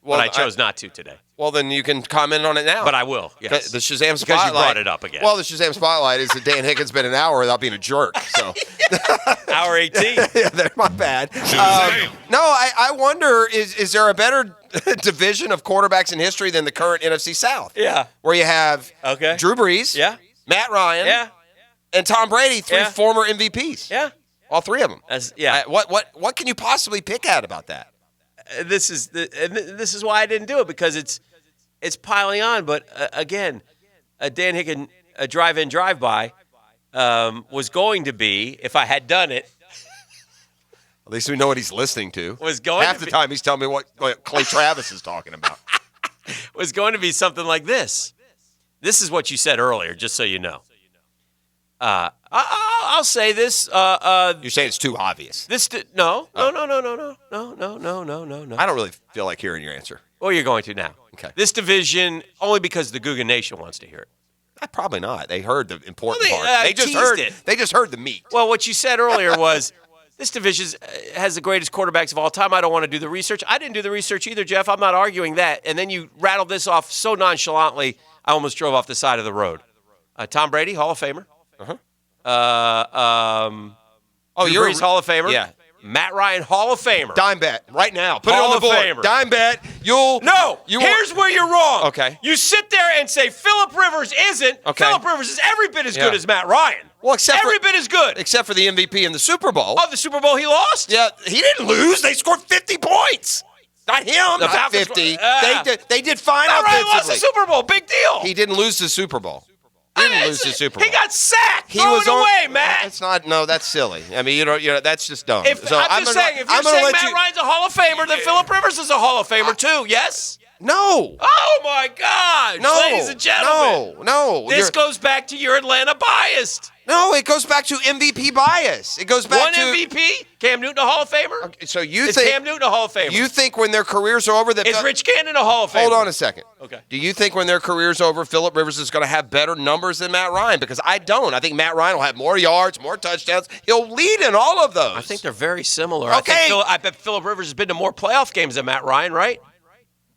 Well, but I chose not to today. Well, then you can comment on it now. But I will, yes. The Shazam Spotlight. Because you brought it up again. Well, the Shazam Spotlight is that Dan Hicken's been an hour without being a jerk. So Hour 18. Yeah, my bad. No, I wonder, is there a better division of quarterbacks in history than the current NFC South? Yeah. Where you have Drew Brees, Matt Ryan, and Tom Brady, 3 former MVPs. Yeah. All 3 of them. Yeah. What can you possibly pick at about that? This is why I didn't do it, because it's piling on. But again, Dan Hicken, a drive-in, drive-by was going to be, if I had done it. At least we know what he's listening to. Was going Half the time he's telling me what Clay Travis is talking about. Was going to be something like this. This is what you said earlier, just so you know. I'll say this. You're saying it's too obvious. No. Oh. No. I don't really feel like hearing your answer. Well, you're going to now. Okay. This division, only because the Guggen Nation wants to hear it. Probably not. They heard the important part. They just heard the meat. Well, what you said earlier was this division has the greatest quarterbacks of all time. I don't want to do the research. I didn't do the research either, Jeff. I'm not arguing that. And then you rattled this off so nonchalantly, I almost drove off the side of the road. Tom Brady, Hall of Famer. Drew Brees, Hall of Famer. Yeah. Matt Ryan, Hall of Famer. Dime bet right now. Put Hall it on the board. of Famer. Dime bet. Here's where you're wrong. Okay. You sit there and say Phillip Rivers isn't. Okay. Phillip Rivers is every bit as good as Matt Ryan. Well, every bit as good. Except for the MVP in the Super Bowl. Oh, the Super Bowl he lost? Yeah, he didn't lose. They scored 50 points. Not him. The not Falcons 50. scored- They did fine Matt Ryan offensively. lost the Super Bowl. Big deal. He didn't lose the Super Bowl. He got sacked. Throw it away, Matt. That's not. No, that's silly. I mean, that's just dumb. I'm just saying, if you're saying Matt Ryan's a Hall of Famer, then Phillip Rivers is a Hall of Famer too. Yes. No. Oh my gosh, No. ladies and gentlemen. No. This goes back to your Atlanta bias. No, it goes back to MVP bias. It goes back One to MVP. Cam Newton a Hall of Famer. Okay, so you is think Cam Newton a Hall of Famer? You think when their careers are over that is Rich Gannon a Hall of Famer? Hold on a second. Okay. Do you think when their career's over, Phillip Rivers is going to have better numbers than Matt Ryan? Because I don't. I think Matt Ryan will have more yards, more touchdowns. He'll lead in all of those. I think they're very similar. Okay. I bet Phillip Rivers has been to more playoff games than Matt Ryan, right?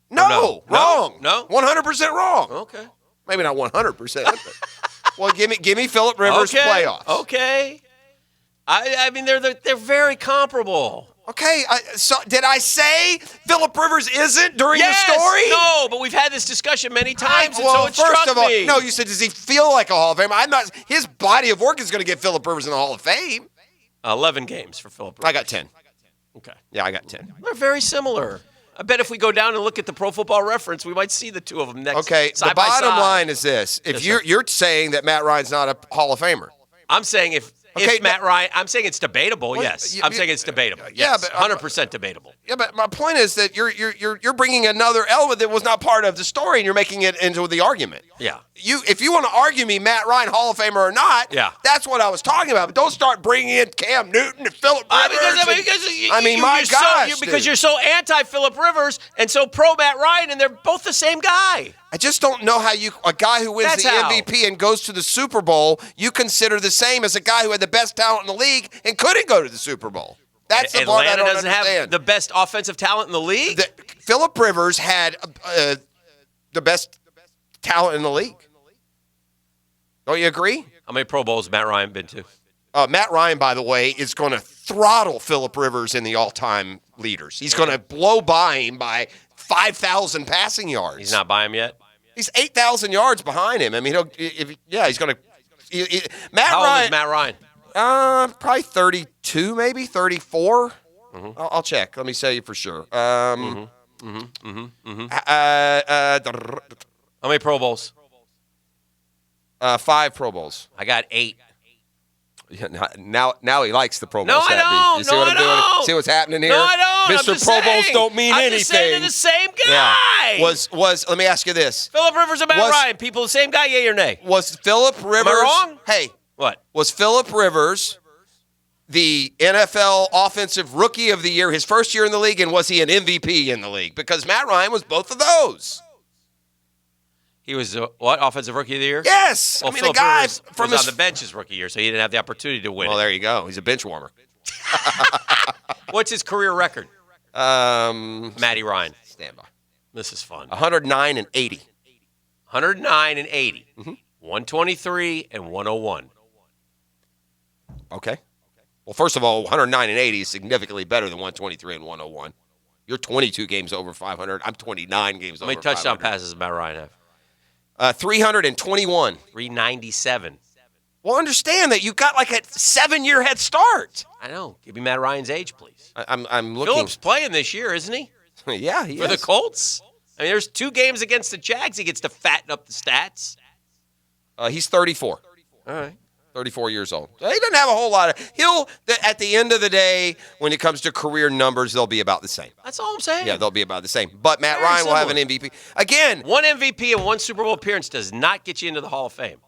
No, wrong. No, 100% wrong. Okay. Maybe not 100%. Well, give me Phillip Rivers playoffs. Okay. I mean, they're very comparable. Okay, so did I say Phillip Rivers isn't during the story? No, but we've had this discussion many times, well, and so it struck me. No, you said, does he feel like a Hall of Fame? I'm not. His body of work is going to get Phillip Rivers in the Hall of Fame. 11 games for Phillip Rivers. I got 10. Okay. Yeah, I got 10. They're very similar. I bet if we go down and look at the Pro Football Reference, we might see the two of them next. Okay, side the by bottom side. line is this: if you're saying that Matt Ryan's not a Hall of Famer, I'm saying if Matt Ryan, I'm saying it's debatable. Well, yes, I'm saying it's debatable. Yeah, Yes, but 100% debatable. Yeah, but my point is that you're bringing another element that was not part of the story, and you're making it into the argument. Yeah. If you want to argue me Matt Ryan Hall of Famer or not, that's what I was talking about. But don't start bringing in Cam Newton and Phillip Rivers. Because you're so anti-Phillip Rivers and so pro Matt Ryan, and they're both the same guy. I just don't know how a guy who wins MVP and goes to the Super Bowl, you consider the same as a guy who had the best talent in the league and couldn't go to the Super Bowl. That's the part I don't doesn't understand. have the best offensive talent in the league. Phillip Rivers had the best talent in the league. Don't you agree? How many Pro Bowls has Matt Ryan been to? Matt Ryan, by the way, is going to throttle Phillip Rivers in the all-time leaders. He's going to blow by him by 5,000 passing yards. He's not by him yet? He's 8,000 yards behind him. I mean, he's going to – How old is Matt Ryan? Probably 32, maybe 34. Mm-hmm. I'll check. Let me tell you for sure. How many Pro Bowls? 5 Pro Bowls. I got 8. Yeah, now he likes the Pro Bowl. No, I don't. You see what I'm doing? See what's happening here? No, I don't. Mr. Pro Bowls don't mean anything. I'm just saying they're the same guy. Yeah. Was let me ask you this: Phillip Rivers and Matt Ryan, people the same guy, yay or nay? Was Phillip Rivers? Am I wrong? Hey, what? Was Phillip Rivers the NFL Offensive Rookie of the Year his first year in the league, and was he an MVP in the league? Because Matt Ryan was both of those. He was what? Offensive Rookie of the Year? Yes. Well, I mean, Phillip the guy Rivers from was on the bench his rookie year, so he didn't have the opportunity to win. Well, there you go. He's a bench warmer. What's his career record? Matty Ryan. Stand by. This is fun. 109 and 80. 109 and 80. 123 and 101. Okay. Well, first of all, 109 and 80 is significantly better than 123 and 101. You're 22 games over 500. I'm 29 games over 500. How many touchdown passes does Matt Ryan have? 321. 397. Well, understand that you got like a 7-year head start. I know. Give me Matt Ryan's age, please. I'm looking. Phillip's playing this year, isn't he? Yeah, he For is. the Colts? I mean, there's 2 games against the Jags. He gets to fatten up the stats. He's 34. All right. 34 years old. So he doesn't have a whole lot of – at the end of the day, when it comes to career numbers, they'll be about the same. That's all I'm saying. Yeah, they'll be about the same. But Matt Very Ryan will have similar. an MVP. Again – 1 MVP and 1 Super Bowl appearance does not get you into the Hall of Fame.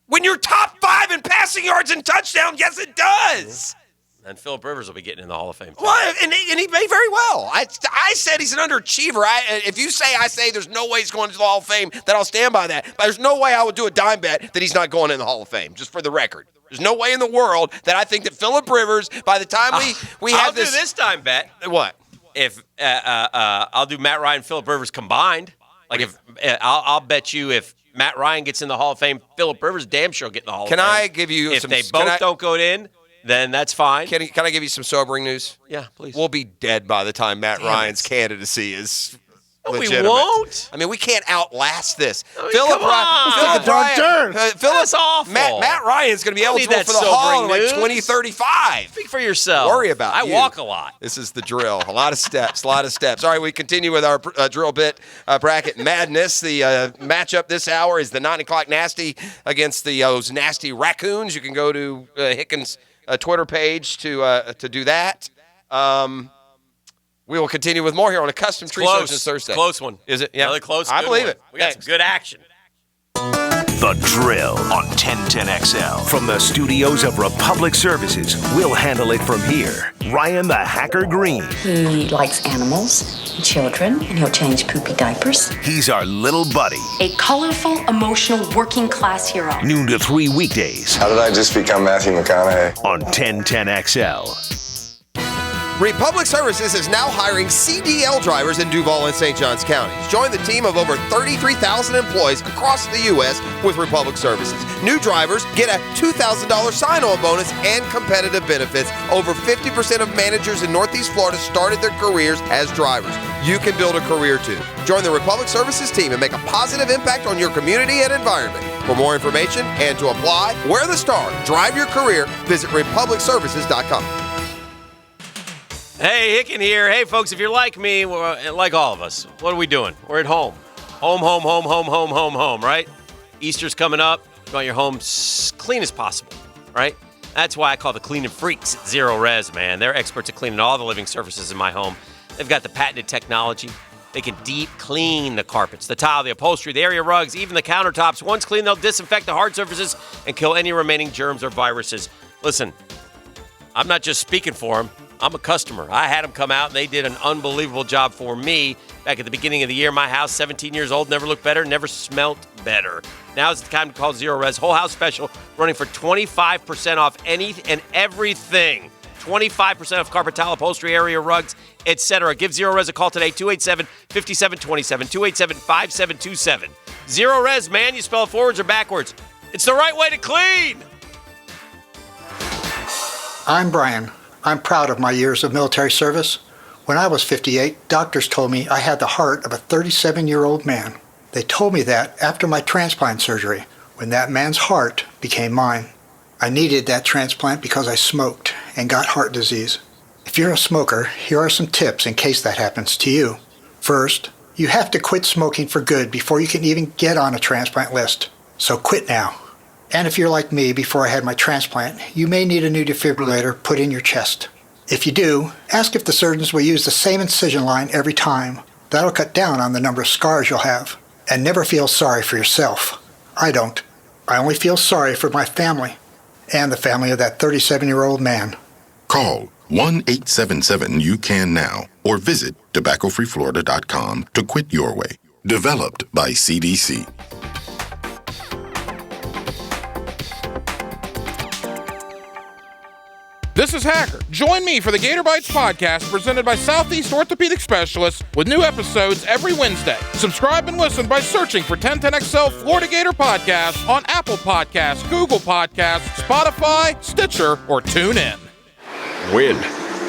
When you're top 5 in passing yards and touchdowns, yes, it does. And Phillip Rivers will be getting in the Hall of Fame, too. Well, and he may very well. I said he's an underachiever. If you say I say there's no way he's going to the Hall of Fame, then I'll stand by that. But there's no way I would do a dime bet that he's not going in the Hall of Fame, just for the record. There's no way in the world that I think that Phillip Rivers, by the time we I'll have do this time bet. What? If I'll do Matt Ryan, Phillip Rivers combined. Like if I'll bet you if Matt Ryan gets in the Hall of Fame, Phillip Rivers damn sure get in the Hall of Fame. Can I give you if some? If they both don't go in, then that's fine. Can I give you some sobering news? Yeah, please. We'll be dead by the time Matt Ryan's candidacy is No, we legitimate. won't. I mean, we can't outlast this. I mean, Phillip come on. Ryan. That's awful. Matt Ryan's going to be Don't need eligible that for the Hall in sobering like news. 2035. Speak for yourself. Worry about I you. walk a lot. This is the drill. A lot of steps. All right, we continue with our drill bit bracket madness. The matchup this hour is the 9 o'clock Nasty against those Nasty Raccoons. You can go to Hickens' Twitter page to do that. We will continue with more here on a Custom Tree Services Thursday. Close one. Is it? Yeah. Another close I good believe one. it. We got some good action. The Drill on 1010XL. From the studios of Republic Services, we'll handle it from here. Ryan the Hacker Green. He likes animals and children, and he'll change poopy diapers. He's our little buddy. A colorful, emotional, working class hero. Noon to 3 weekdays. How did I just become Matthew McConaughey? On 1010XL. Republic Services is now hiring CDL drivers in Duval and St. Johns counties. Join the team of over 33,000 employees across the U.S. with Republic Services. New drivers get a $2,000 sign-on bonus and competitive benefits. Over 50% of managers in Northeast Florida started their careers as drivers. You can build a career too. Join the Republic Services team and make a positive impact on your community and environment. For more information and to apply, wear the star, drive your career, visit republicservices.com. Hey, Hicken here. Hey, folks, if you're like me, like all of us, what are we doing? We're at home. Home, right? Easter's coming up. You want your home clean as possible, right? That's why I call the cleaning freaks at Zero Res, man. They're experts at cleaning all the living surfaces in my home. They've got the patented technology. They can deep clean the carpets, the tile, the upholstery, the area rugs, even the countertops. Once clean, they'll disinfect the hard surfaces and kill any remaining germs or viruses. Listen, I'm not just speaking for them. I'm a customer. I had them come out, and they did an unbelievable job for me back at the beginning of the year. My house, 17 years old, never looked better, never smelt better. Now is the time to call Zero Res. Whole house special running for 25% off any and everything. 25% off carpet, tile, upholstery, area rugs, etc. Give Zero Res a call today, 287-5727, 287-5727. Zero Res, man, you spell it forwards or backwards. It's the right way to clean. I'm Brian. I'm proud of my years of military service. When I was 58, doctors told me I had the heart of a 37-year-old man. They told me that after my transplant surgery, when that man's heart became mine. I needed that transplant because I smoked and got heart disease. If you're a smoker, here are some tips in case that happens to you. First, you have to quit smoking for good before you can even get on a transplant list. So quit now. And if you're like me, before I had my transplant, you may need a new defibrillator put in your chest. If you do, ask if the surgeons will use the same incision line every time. That'll cut down on the number of scars you'll have. And never feel sorry for yourself. I don't. I only feel sorry for my family and the family of that 37-year-old man. Call 1-877-YOU-CAN-NOW or visit tobaccofreeflorida.com to quit your way. Developed by CDC. This is Hacker. Join me for the Gator Bites podcast presented by Southeast Orthopedic Specialists with new episodes every Wednesday. Subscribe and listen by searching for 1010XL Florida Gator Podcast on Apple Podcasts, Google Podcasts, Spotify, Stitcher, or TuneIn. Wind.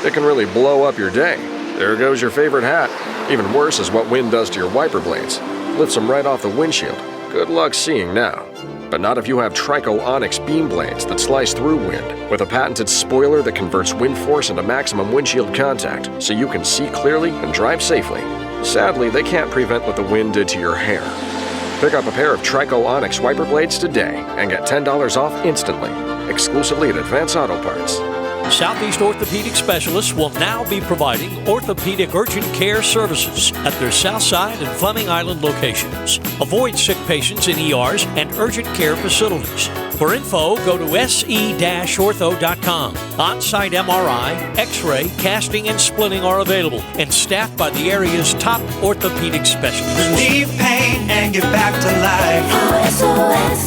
It can really blow up your day. There goes your favorite hat. Even worse is what wind does to your wiper blades. Lifts them right off the windshield. Good luck seeing now. But not if you have Trico Onyx beam blades that slice through wind, with a patented spoiler that converts wind force into maximum windshield contact, so you can see clearly and drive safely. Sadly, they can't prevent what the wind did to your hair. Pick up a pair of Trico Onyx wiper blades today and get $10 off instantly, exclusively at Advance Auto Parts. Southeast Orthopedic Specialists will now be providing orthopedic urgent care services at their Southside and Fleming Island locations. Avoid sick patients in ERs and urgent care facilities. For info, go to se-ortho.com. On-site MRI, X-ray, casting, and splitting are available and staffed by the area's top orthopedic specialists. Relieve pain and get back to life. SOS.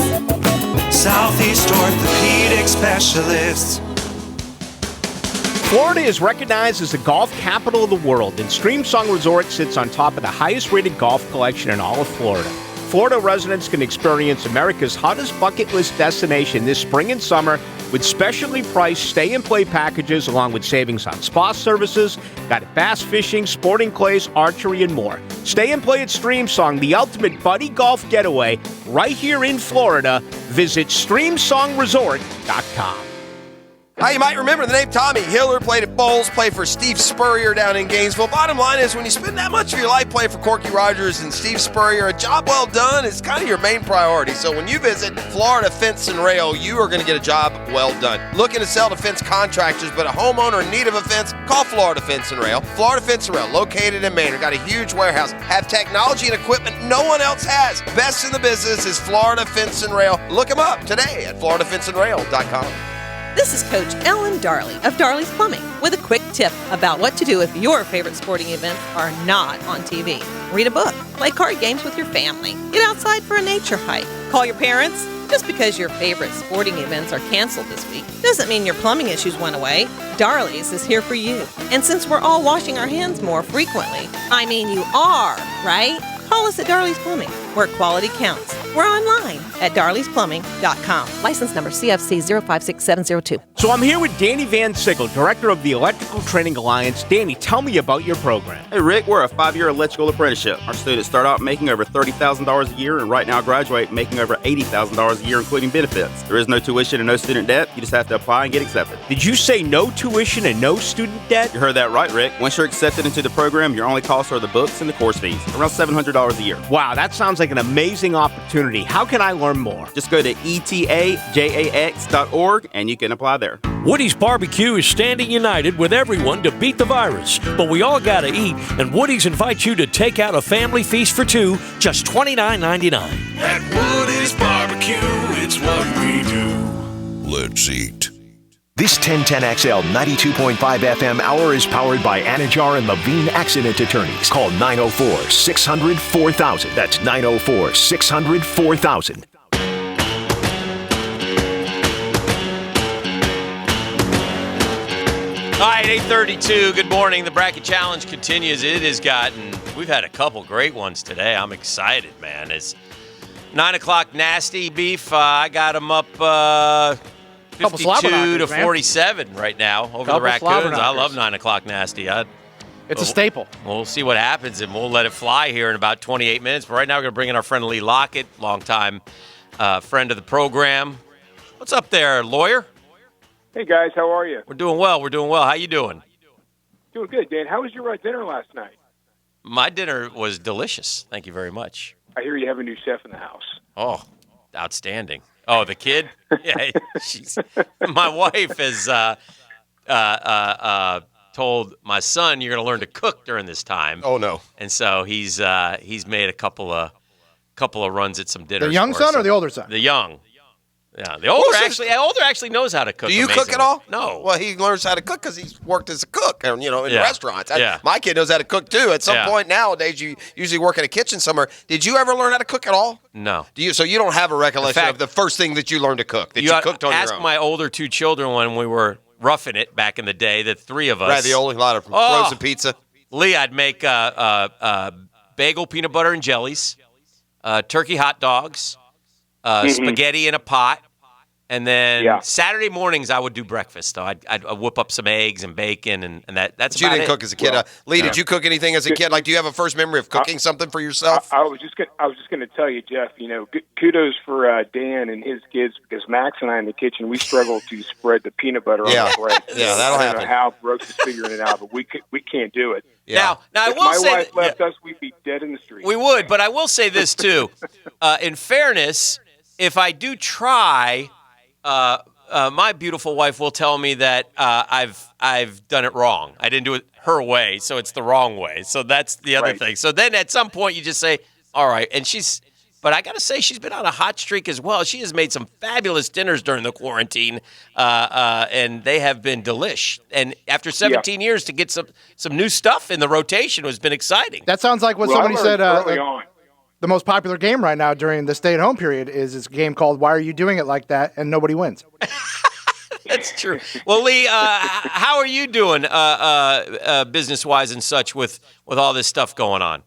Southeast Orthopedic Specialists. Florida is recognized as the golf capital of the world, and Streamsong Resort sits on top of the highest-rated golf collection in all of Florida. Florida residents can experience America's hottest bucket list destination this spring and summer with specially priced stay-and-play packages along with savings on spa services, guided bass fishing, sporting clays, archery, and more. Stay and play at Streamsong, the ultimate buddy golf getaway, right here in Florida. Visit StreamSongResort.com. Now, you might remember the name Tommy Hiller, played at Bowles, played for Steve Spurrier down in Gainesville. Bottom line is, when you spend that much of your life playing for Corky Rogers and Steve Spurrier, a job well done is kind of your main priority. So when you visit Florida Fence and Rail, you are going to get a job well done. Looking to sell to fence contractors, but a homeowner in need of a fence? Call Florida Fence and Rail. Florida Fence and Rail, located in Manor, got a huge warehouse, have technology and equipment no one else has. Best in the business is Florida Fence and Rail. Look them up today at floridafenceandrail.com. This is Coach Ellen Darley of Darley's Plumbing with a quick tip about what to do if your favorite sporting events are not on TV. Read a book, play card games with your family, get outside for a nature hike, call your parents. Just because your favorite sporting events are canceled this week doesn't mean your plumbing issues went away. Darley's is here for you. And since we're all washing our hands more frequently, I mean you are, right? Call us at Darley's Plumbing, where quality counts. We're online at darleysplumbing.com. License number CFC 056702. So I'm here with Danny Van Sickle, Director of the Electrical Training Alliance. Danny, tell me about your program. Hey, Rick, we're a 5-year electrical apprenticeship. Our students start out making over $30,000 a year, and right now graduate making over $80,000 a year, including benefits. There is no tuition and no student debt. You just have to apply and get accepted. Did you say no tuition and no student debt? You heard that right, Rick. Once you're accepted into the program, your only costs are the books and the course fees, around $700 a year. Wow, that sounds like an amazing opportunity. How can I learn more? Just go to etajax.org and you can apply there. Woody's Barbecue is standing united with everyone to beat the virus. But we all gotta eat, and Woody's invites you to take out a family feast for two, just $29.99. At Woody's Barbecue, it's what we do. Let's eat. This 1010XL 92.5 FM hour is powered by Anajar and Levine Accident Attorneys. Call 904-600-4000. That's 904-600-4000. All right, 8:32. Good morning. The Bracket Challenge continues. We've had a couple great ones today. I'm excited, man. It's 9 o'clock nasty beef. I got them up 52 to 47 right now over the Couple Raccoons. I slobberknockers. love 9 o'clock nasty. It's a staple. We'll see what happens, and we'll let it fly here in about 28 minutes. But right now, we're going to bring in our friend Lee Lockett, longtime friend of the program. What's up there, lawyer? Hey, guys. How are you? We're doing well. How you doing? Doing good, Dan. How was your dinner last night? My dinner was delicious. Thank you very much. I hear you have a new chef in the house. Oh, outstanding. Oh, the kid? Yeah, my wife has told my son you're going to learn to cook during this time. Oh no! And so he's made a couple of runs at some dinners. The young son or the older son? The young. Yeah, the older actually knows how to cook. Do you amazingly. cook at all? No. Well, he learns how to cook because he's worked as a cook, in Yeah. restaurants. Yeah. My kid knows how to cook too. At some Yeah. point nowadays, you usually work in a kitchen somewhere. Did you ever learn how to cook at all? No. So you don't have a recollection In fact, of the first thing that you learned to cook that you cooked on ask your own? my older 2 children when we were roughing it back in the day. The 3 of us. Ravioli, a lot of frozen pizza. Lee, I'd make bagel peanut butter and jellies, turkey hot dogs, spaghetti in a pot. And then Saturday mornings, I would do breakfast. Though I'd whip up some eggs and bacon, and that's But you about didn't it. cook as a kid. Lee, did you cook anything as a kid? Like, do you have a first memory of cooking something for yourself? I was just going to tell you, Jeff. Kudos for Dan and his kids, because Max and I in the kitchen, we struggle to spread the peanut butter on the bread. Yeah, that'll I don't happen. know how Brooks is figuring it out, but we can't do it. Now I If will my say wife left us, we'd be dead in the street. we would, but I will say this too. In fairness, if I do try, my beautiful wife will tell me that I've done it wrong. I didn't do it her way, so it's the wrong way. So that's the other thing. So then at some point you just say, all right. And but I got to say, she's been on a hot streak as well. She has made some fabulous dinners during the quarantine, and they have been delish. And after 17 years to get some new stuff in the rotation has been exciting. That sounds like what somebody said early on. The most popular game right now during the stay-at-home period is this game called Why Are You Doing It Like That? And nobody wins. That's true. Well, Lee, how are you doing business-wise and such with all this stuff going on?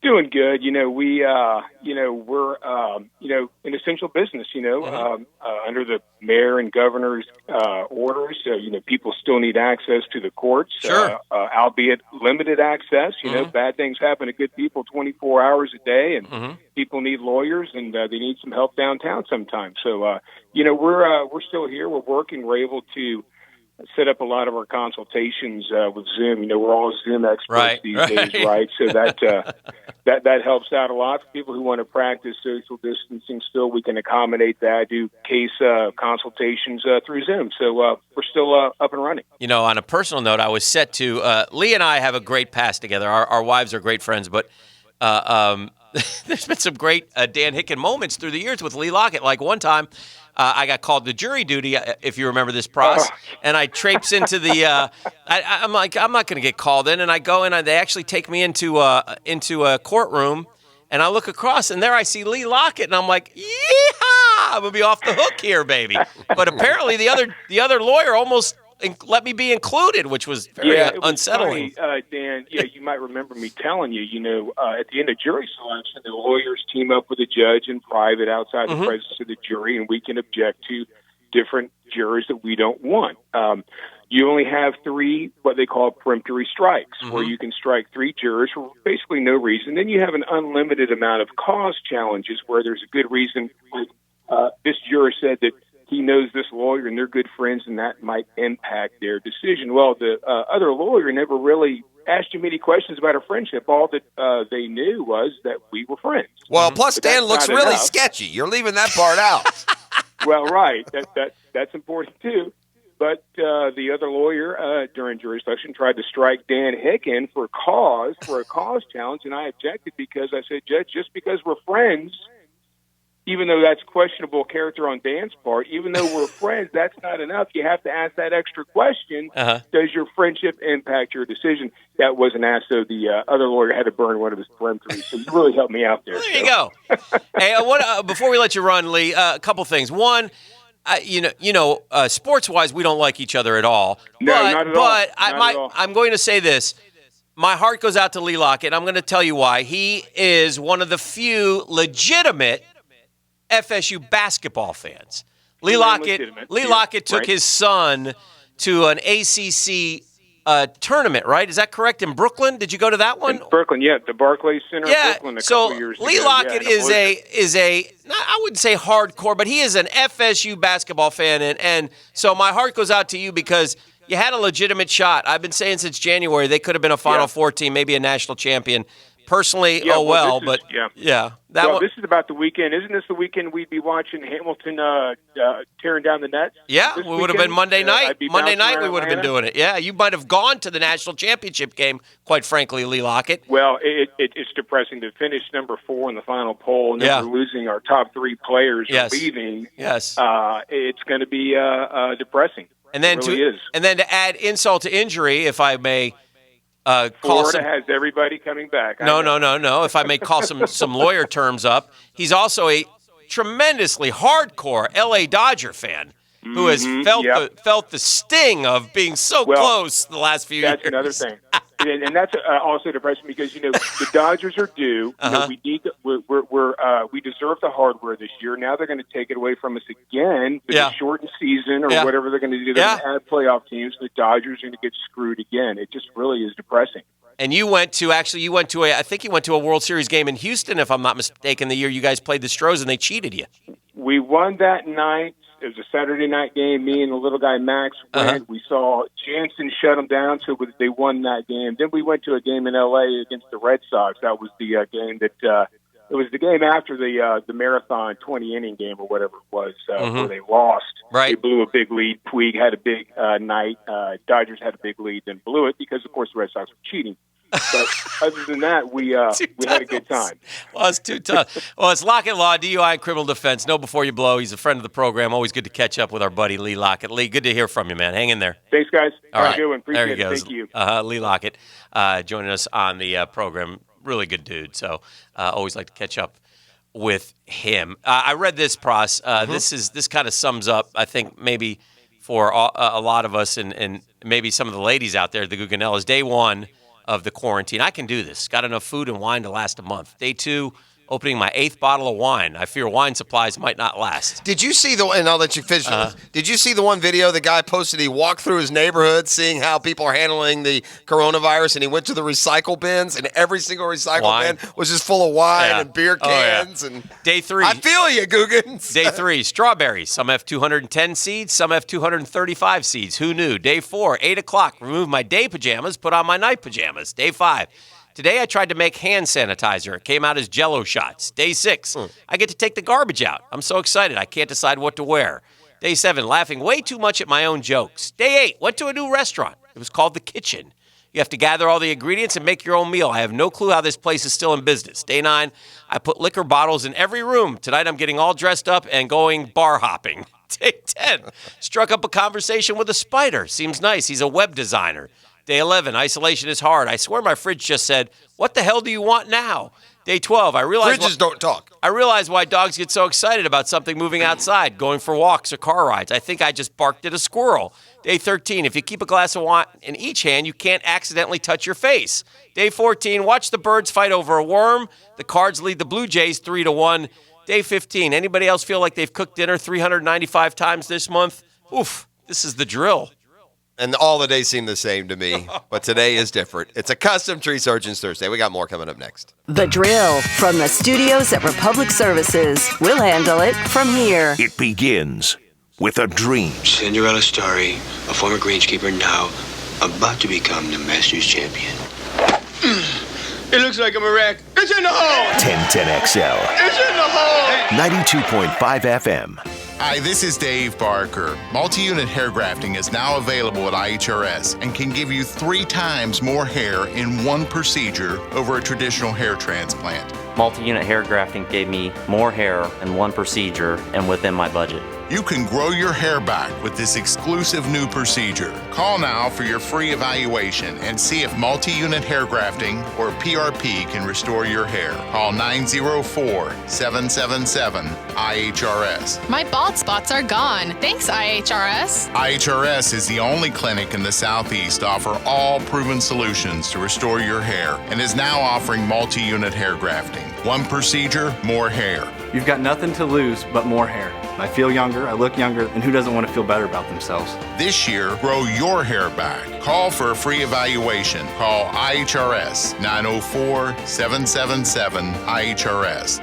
Doing good. We're an essential business, under the mayor and governor's orders. People still need access to the courts, albeit limited access. Bad things happen to good people 24 hours a day, and people need lawyers, and they need some help downtown sometimes. So, we're still here. We're working. We're able to set up a lot of our consultations with Zoom. We're all Zoom experts these days, right? So that helps out a lot for people who want to practice social distancing. Still, we can accommodate that. Do case consultations through Zoom. So we're still up and running. On a personal note, I was set to Lee and I have a great past together. Our wives are great friends, but there's been some great Dan Hicken moments through the years with Lee Lockett. Like one time, I got called to jury duty, if you remember this process, and I traipse into the. I'm like, I'm not going to get called in, and I go in, and they actually take me into a courtroom, and I look across, and there I see Lee Lockett, and I'm like, yeehaw! I'm gonna be off the hook here, baby. But apparently, the other lawyer almost let me be included, which was very unsettling. Funny, Dan, you might remember me telling you, at the end of jury selection, the lawyers team up with a judge in private outside the presence of the jury, and we can object to different jurors that we don't want. You only have 3, what they call peremptory strikes, where you can strike 3 jurors for basically no reason. Then you have an unlimited amount of cause challenges where there's a good reason. This juror said that he knows this lawyer and they're good friends, and that might impact their decision. Well, the other lawyer never really asked you many questions about our friendship. All that they knew was that we were friends. Well, plus Dan looks really sketchy. You're leaving that part out. Well, right. That's important too. But the other lawyer during jury selection tried to strike Dan Hicken for a cause challenge, and I objected because I said, Judge, just because we're friends, even though that's questionable character on Dan's part, even though we're friends, that's not enough. You have to ask that extra question. Does your friendship impact your decision? That wasn't asked, so the other lawyer had to burn one of his peremptories. So you really helped me out there. There you go. Hey, before we let you run, Lee, a couple things. One, sports-wise, we don't like each other at all. No, not at all. But I'm going to say this. My heart goes out to Lee Lockett. I'm going to tell you why. He is one of the few legitimate FSU basketball fans. Lee Lockett took his son to an ACC tournament, right? Is that correct? In Brooklyn? Did you go to that one? In Brooklyn, yeah, the Barclays Center in Brooklyn a couple years ago. Lee Lockett is I wouldn't say hardcore, but he is an FSU basketball fan, and so my heart goes out to you because you had a legitimate shot. I've been saying since January they could have been a Final Four team, maybe a national champion. Personally, this is about the weekend. Isn't this the weekend we'd be watching Hamilton tearing down the Nets? Yeah, we would have been Monday night. Monday night we would have been doing it. Yeah, you might have gone to the national championship game, quite frankly, Lee Lockett. Well, it's depressing to finish number 4 in the final poll, and then we're losing our top 3 players leaving. Yes. It's going to be depressing. And then to add insult to injury, if I may. Florida has everybody coming back. No. If I may call some lawyer terms up, he's also a tremendously hardcore L.A. Dodger fan who has felt the sting of being so close the last few years. That's another thing. And that's also depressing because the Dodgers are due. We need we deserve the hardware this year. Now they're going to take it away from us again for the shortened season or whatever they're going to do. They're going to add playoff teams. The Dodgers are going to get screwed again. It just really is depressing. And you went to a World Series game in Houston, if I'm not mistaken, the year you guys played the Stros and they cheated you. We won that night. It was a Saturday night game. Me and the little guy Max went. We saw Jansen shut them down, so they won that game. Then we went to a game in L.A. against the Red Sox. That was the game that it was the game after the marathon 20-inning game or whatever it was where they lost. Right. They blew a big lead. Puig had a big night. Dodgers had a big lead, then blew it because, of course, the Red Sox were cheating. But other than that, we had a good time. Well, it's too tough. Well, it's Lockett Law, DUI, and criminal defense. Know before you blow. He's a friend of the program. Always good to catch up with our buddy Lee Lockett. Lee, good to hear from you, man. Hang in there. Thanks, guys. All right. Good one. Appreciate it. Thank you. Lee Lockett joining us on the program. Really good dude. So always like to catch up with him. I read this, Pros. This kind of sums up, I think, maybe for a lot of us and maybe some of the ladies out there, the Guganellas. Day 1 of the quarantine. I can do this. Got enough food and wine to last a month. Day 2, opening my 8th bottle of wine. I fear wine supplies might not last. Did you see and I'll let you finish this. Did you see the one video the guy posted? He walked through his neighborhood seeing how people are handling the coronavirus, and he went to the recycle bins, and every single recycle bin was just full of wine and beer cans. And Day 3. I feel you, Googans. Day 3, strawberries. Some have 210 seeds, some have 235 seeds. Who knew? Day 4, 8 o'clock. Remove my day pajamas, put on my night pajamas. Day 5. Today I tried to make hand sanitizer. It came out as Jell-O shots. Day 6, I get to take the garbage out. I'm so excited I can't decide what to wear. Day 7, laughing way too much at my own jokes. Day 8, went to a new restaurant. It was called The Kitchen. You have to gather all the ingredients and make your own meal. I have no clue how this place is still in business. Day 9, I put liquor bottles in every room. Tonight I'm getting all dressed up and going bar hopping. Day 10, struck up a conversation with a spider. Seems nice. He's a web designer. Day 11, isolation is hard. I swear my fridge just said, what the hell do you want now? Day 12, I realized... Fridges don't talk. I realized why dogs get so excited about something moving outside, going for walks or car rides. I think I just barked at a squirrel. Day 13, if you keep a glass of wine in each hand, you can't accidentally touch your face. Day 14, watch the birds fight over a worm. The Cards lead the Blue Jays 3-1. Day 15, anybody else feel like they've cooked dinner 395 times this month? Oof, this is the drill. And all the days seem the same to me, but today is different. It's a custom Tree Surgeons Thursday. We got more coming up next. The Drill from the studios at Republic Services. We'll handle it from here. It begins with a dream. Cinderella Starry, a former greenskeeper now about to become the Masters champion. It looks like I'm a wreck. It's in the hole! 1010XL. It's in the hole! 92.5 FM. Hi, this is Dave Barker. Multi-unit hair grafting is now available at IHRS and can give you 3 times more hair in one procedure over a traditional hair transplant. Multi-unit hair grafting gave me more hair in one procedure and within my budget. You can grow your hair back with this exclusive new procedure. Call now for your free evaluation and see if multi-unit hair grafting or PRP can restore your hair. Call 904-777-IHRS. My bald spots are gone. Thanks, IHRS. IHRS is the only clinic in the Southeast to offer all proven solutions to restore your hair and is now offering multi-unit hair grafting. One procedure, more hair. You've got nothing to lose but more hair. I feel younger younger, I look younger, and who doesn't want to feel better about themselves? This year, grow your hair back. Call for a free evaluation. Call IHRS 904-777-IHRS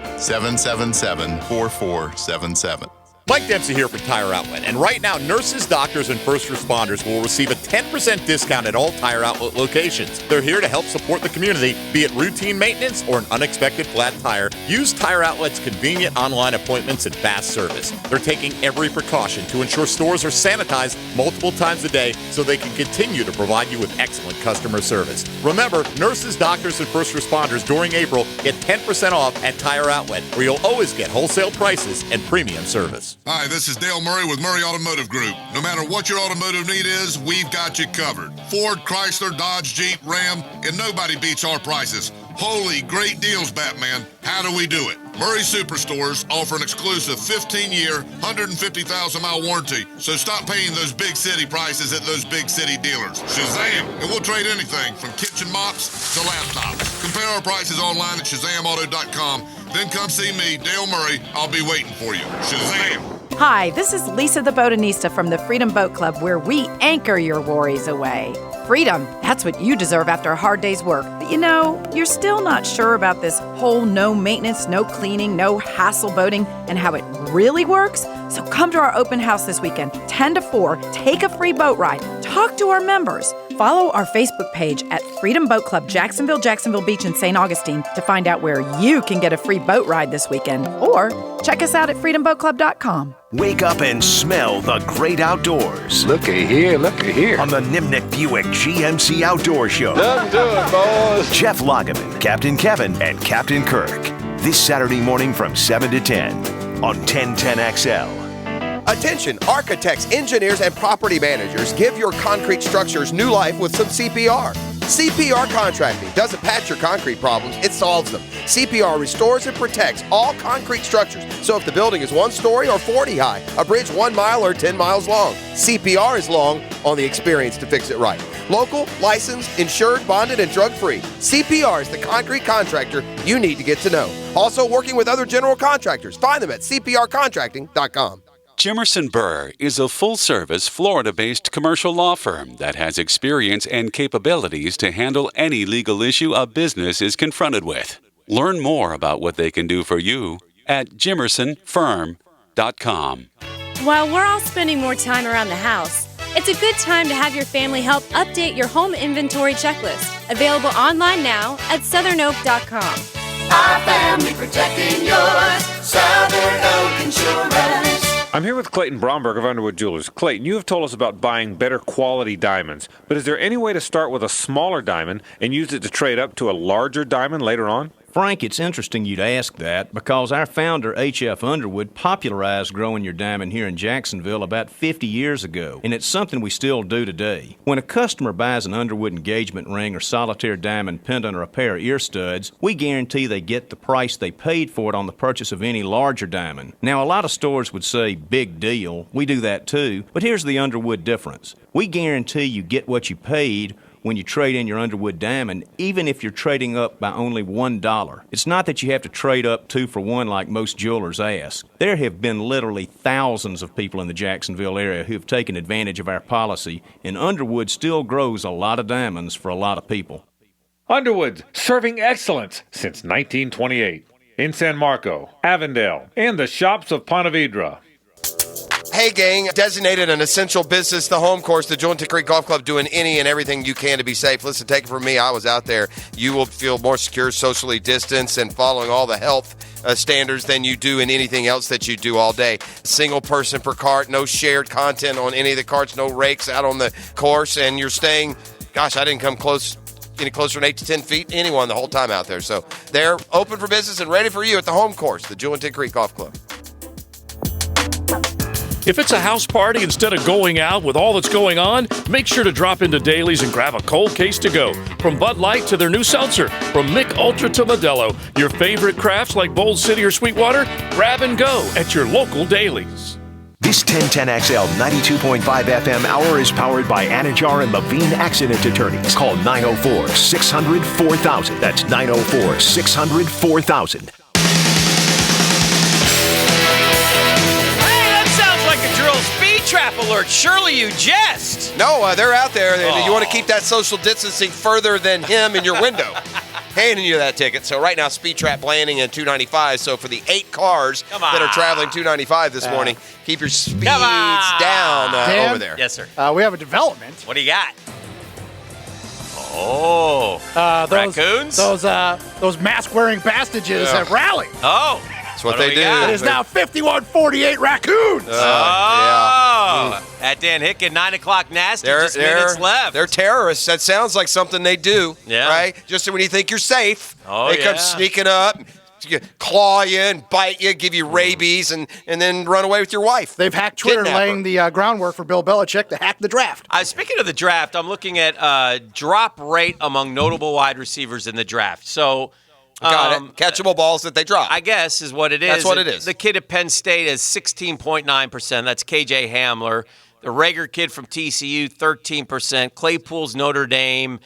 777-4477. Mike Dempsey here for Tire Outlet, and right now, nurses, doctors, and first responders will receive a 10% discount at all Tire Outlet locations. They're here to help support the community, be it routine maintenance or an unexpected flat tire. Use Tire Outlet's convenient online appointments and fast service. They're taking every precaution to ensure stores are sanitized multiple times a day so they can continue to provide you with excellent customer service. Remember, nurses, doctors, and first responders during April get 10% off at Tire Outlet, where you'll always get wholesale prices and premium service. Hi, this is Dale Murray with Murray Automotive Group. No matter what your automotive need is, we've got you covered. Ford, Chrysler, Dodge, Jeep, Ram, and nobody beats our prices. Holy great deals, Batman. How do we do it? Murray Superstores offer an exclusive 15-year, 150,000-mile warranty, so stop paying those big city prices at those big city dealers. Shazam! And we'll trade anything from kitchen mops to laptops. Compare our prices online at ShazamAuto.com. Then come see me, Dale Murray. I'll be waiting for you. Shazam! Hi, this is Lisa the Botanista from the Freedom Boat Club, where we anchor your worries away. Freedom, that's what you deserve after a hard day's work. But you know, you're still not sure about this whole no maintenance, no cleaning, no hassle boating and how it really works? So come to our open house this weekend, 10 to 4, take a free boat ride, talk to our members. Follow our Facebook page at Freedom Boat Club Jacksonville, Jacksonville Beach, and St. Augustine to find out where you can get a free boat ride this weekend. Or check us out at freedomboatclub.com. Wake up and smell the great outdoors. Looky here. On the Nimnik Buick GMC Outdoor Show. Let's do it, boys. Jeff Lageman, Captain Kevin, and Captain Kirk. This Saturday morning from 7 to 10 on 1010XL. Attention, architects, engineers, and property managers, give your concrete structures new life with some CPR. CPR Contracting doesn't patch your concrete problems, it solves them. CPR restores and protects all concrete structures. So if the building is 1 story or 40 high, a bridge 1 mile or 10 miles long, CPR is long on the experience to fix it right. Local, licensed, insured, bonded, and drug-free. CPR is the concrete contractor you need to get to know. Also working with other general contractors. Find them at cprcontracting.com. Jimerson Burr is a full-service, Florida-based commercial law firm that has experience and capabilities to handle any legal issue a business is confronted with. Learn more about what they can do for you at jimersonfirm.com. While we're all spending more time around the house, it's a good time to have your family help update your home inventory checklist. Available online now at southernoak.com. Our family protecting yours. Southern Oak Insurance. I'm here with Clayton Bromberg of Underwood Jewelers. Clayton, you have told us about buying better quality diamonds, but is there any way to start with a smaller diamond and use it to trade up to a larger diamond later on? Frank, it's interesting you'd ask that because our founder, H.F. Underwood, popularized growing your diamond here in Jacksonville about 50 years ago, and it's something we still do today. When a customer buys an Underwood engagement ring or solitaire diamond pendant or a pair of ear studs, we guarantee they get the price they paid for it on the purchase of any larger diamond. Now, a lot of stores would say, big deal. We do that too, but here's the Underwood difference. We guarantee you get what you paid when you trade in your Underwood diamond, even if you're trading up by only $1. It's not that you have to trade up 2 for 1 like most jewelers ask. There have been literally thousands of people in the Jacksonville area who have taken advantage of our policy, and Underwood still grows a lot of diamonds for a lot of people. Underwood, serving excellence since 1928. In San Marco, Avondale, and the shops of Ponte Vedra. Hey, gang, designated an essential business, the home course, the Jewel Creek Golf Club, doing any and everything you can to be safe. Listen, take it from me. I was out there. You will feel more secure, socially distanced, and following all the health standards than you do in anything else that you do all day. Single person per cart, no shared content on any of the carts, no rakes out on the course, and you're staying, gosh, I didn't come any closer than 8 to 10 feet to anyone the whole time out there. So they're open for business and ready for you at the home course, the Jewel Creek Golf Club. If it's a house party instead of going out with all that's going on, make sure to drop into Daly's and grab a cold case to go. From Bud Light to their new seltzer, from Mick Ultra to Modelo, your favorite crafts like Bold City or Sweetwater, grab and go at your local Daly's. This 1010XL 92.5 FM hour is powered by Anajar and Levine Accident Attorneys. Call 904-600-4000. That's 904-600-4000. trap alert. Surely you jest. No, they're out there, and you want to keep that social distancing further than him in your window. Handing you that ticket. So right now, speed trap landing at 295. So for the 8 cars that are traveling 295 this morning, keep your speeds down over there. Yes, sir. We have a development. What do you got? Oh, raccoons? Those mask-wearing bastages have rallied. Oh. That's what they do. It is now 51-48 raccoons. At Dan Hicken, 9 o'clock nasty, just minutes left. They're terrorists. That sounds like something they do, right? Just when you think you're safe, they come sneaking up, claw you and bite you, give you rabies, and then run away with your wife. They've hacked Twitter, laying the groundwork for Bill Belichick to hack the draft. Speaking of the draft, I'm looking at drop rate among notable wide receivers in the draft. So, got it. Catchable balls that they drop, I guess, is what it is. That's what it is. The kid at Penn State is 16.9%. That's KJ Hamler. The Rager kid from TCU, 13%. Claypool's Notre Dame.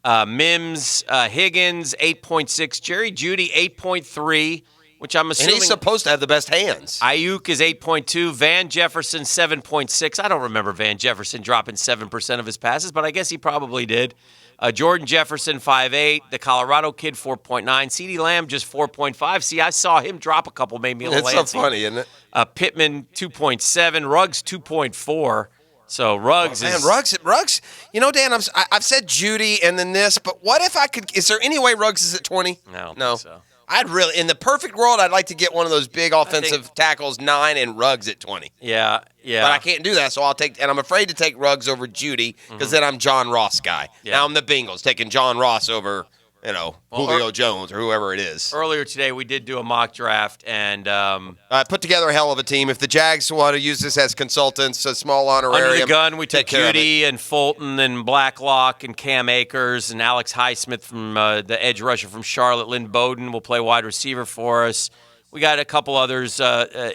Mims, Higgins, 8.6. Jerry Jeudy, 8.3, which I'm assuming. And he's supposed to have the best hands. Ayuk is 8.2. Van Jefferson, 7.6. I don't remember Van Jefferson dropping 7% of his passes, but I guess he probably did. Jordan Jefferson, 5.8. The Colorado kid, 4.9. CeeDee Lamb, just 4.5. See, I saw him drop a couple, made me a little antsy. It's so funny, isn't it? Pittman, 2.7. Ruggs, 2.4. So Ruggs is... Ruggs, you know, Dan, I've said Judy and then this, but what if I could... Is there any way Ruggs is at 20? No, I don't think so. I'd really... In the perfect world, I'd like to get one of those big offensive tackles, 9, and Ruggs at 20. Yeah. But I can't do that, so I'll take... And I'm afraid to take Ruggs over Judy, because then I'm John Ross guy. Yeah. Now I'm the Bengals, taking John Ross over... Julio Jones or whoever it is. Earlier today, we did do a mock draft, and I put together a hell of a team. If the Jags want to use this as consultants, a small honorarium. Under the gun, we took Judy and Fulton and Blacklock and Cam Akers and Alex Highsmith from the edge rusher from Charlotte. Lynn Bowden will play wide receiver for us. We got a couple others,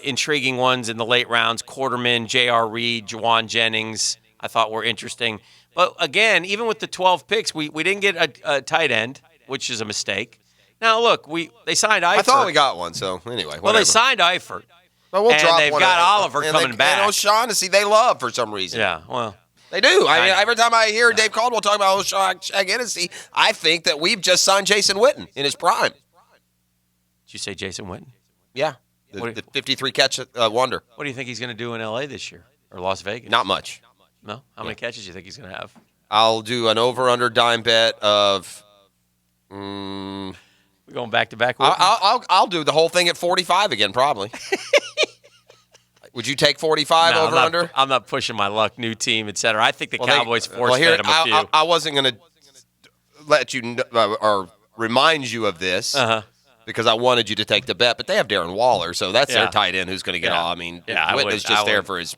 intriguing ones in the late rounds. Quarterman, J.R. Reed, Juwan Jennings, I thought were interesting. But again, even with the 12 picks, we didn't get a tight end, which is a mistake. Now, look, they signed Eifert. I thought we got one, so anyway. Whatever. Well, they signed Eifert. But we'll and drop they've one got Oliver coming back. And O'Shaughnessy, they love for some reason. Yeah, well. They do. I mean, every time I hear Dave Caldwell talk about O'Shaughnessy, I think that we've just signed Jason Witten in his prime. Did you say Jason Witten? Yeah, the 53-catch wonder. What do you think he's going to do in L.A. this year? Or Las Vegas? Not much. No? How many catches do you think he's going to have? I'll do an over-under dime bet of... We're going back-to-back. I'll do the whole thing at 45 again, probably. Would you take 45 over-under? I'm not pushing my luck. New team, et cetera. I think the Cowboys force-fed him a few. I wasn't going to let you or remind you of this because I wanted you to take the bet, but they have Darren Waller, so that's their tight end who's going to get all. I mean, Witten is just there for his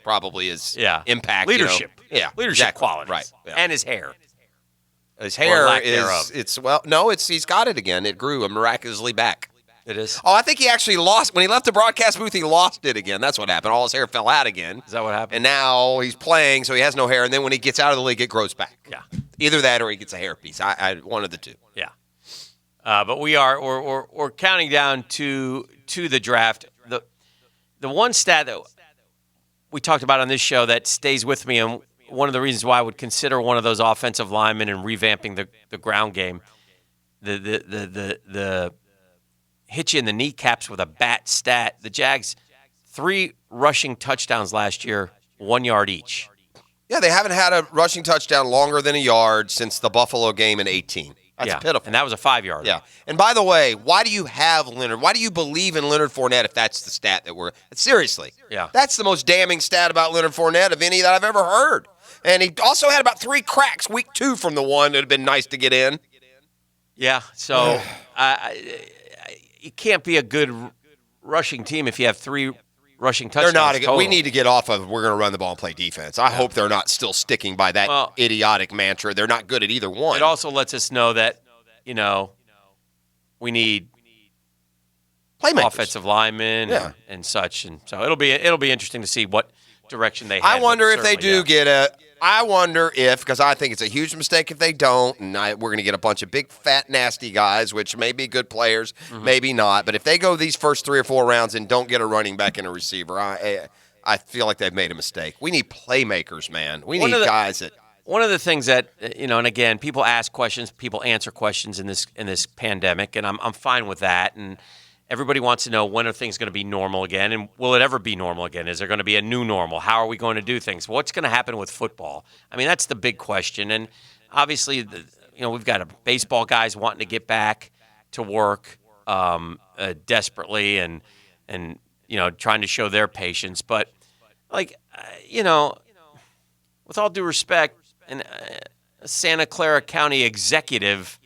impact. Leadership. Leadership qualities. Right. Yeah. And his hair. His hair he's got it again. It grew miraculously back. It is. Oh, I think he actually lost. When he left the broadcast booth, he lost it again. That's what happened. All his hair fell out again. Is that what happened? And now he's playing, so he has no hair. And then when he gets out of the league, it grows back. Yeah. Either that or he gets a hairpiece. I one of the two. Yeah. But we're counting down to the draft. The one stat that we talked about on this show that stays with me, and one of the reasons why I would consider one of those offensive linemen and revamping the ground game, the hit you in the kneecaps with a bat stat. The Jags, 3 rushing touchdowns last year, 1 yard each. Yeah, they haven't had a rushing touchdown longer than a yard since the Buffalo game in 18. That's pitiful. And that was a 5-yard. Yeah. And by the way, why do you have Leonard? Why do you believe in Leonard Fournette if that's the stat that we're – seriously. Yeah. That's the most damning stat about Leonard Fournette of any that I've ever heard. And he also had about 3 cracks week 2 from the one that would have been nice to get in. Yeah, so it can't be a good rushing team if you have 3 rushing touchdowns. They're not. We need to get off of we're going to run the ball and play defense. I hope they're not still sticking by that idiotic mantra. They're not good at either one. It also lets us know that, we need playmakers, offensive linemen and such. And so it'll be interesting to see what direction they have. I wonder if they do get I wonder if, because I think it's a huge mistake if they don't, and we're going to get a bunch of big, fat, nasty guys, which may be good players, maybe not. But if they go these first 3 or 4 rounds and don't get a running back and a receiver, I feel like they've made a mistake. We need playmakers, man. We need guys that. One of the things that and again, people ask questions, people answer questions in this pandemic, and I'm fine with that. And everybody wants to know, when are things going to be normal again, and will it ever be normal again? Is there going to be a new normal? How are we going to do things? What's going to happen with football? I mean, that's the big question. And obviously, we've got baseball guys wanting to get back to work desperately, and trying to show their patience. But with all due respect, and Santa Clara County executive,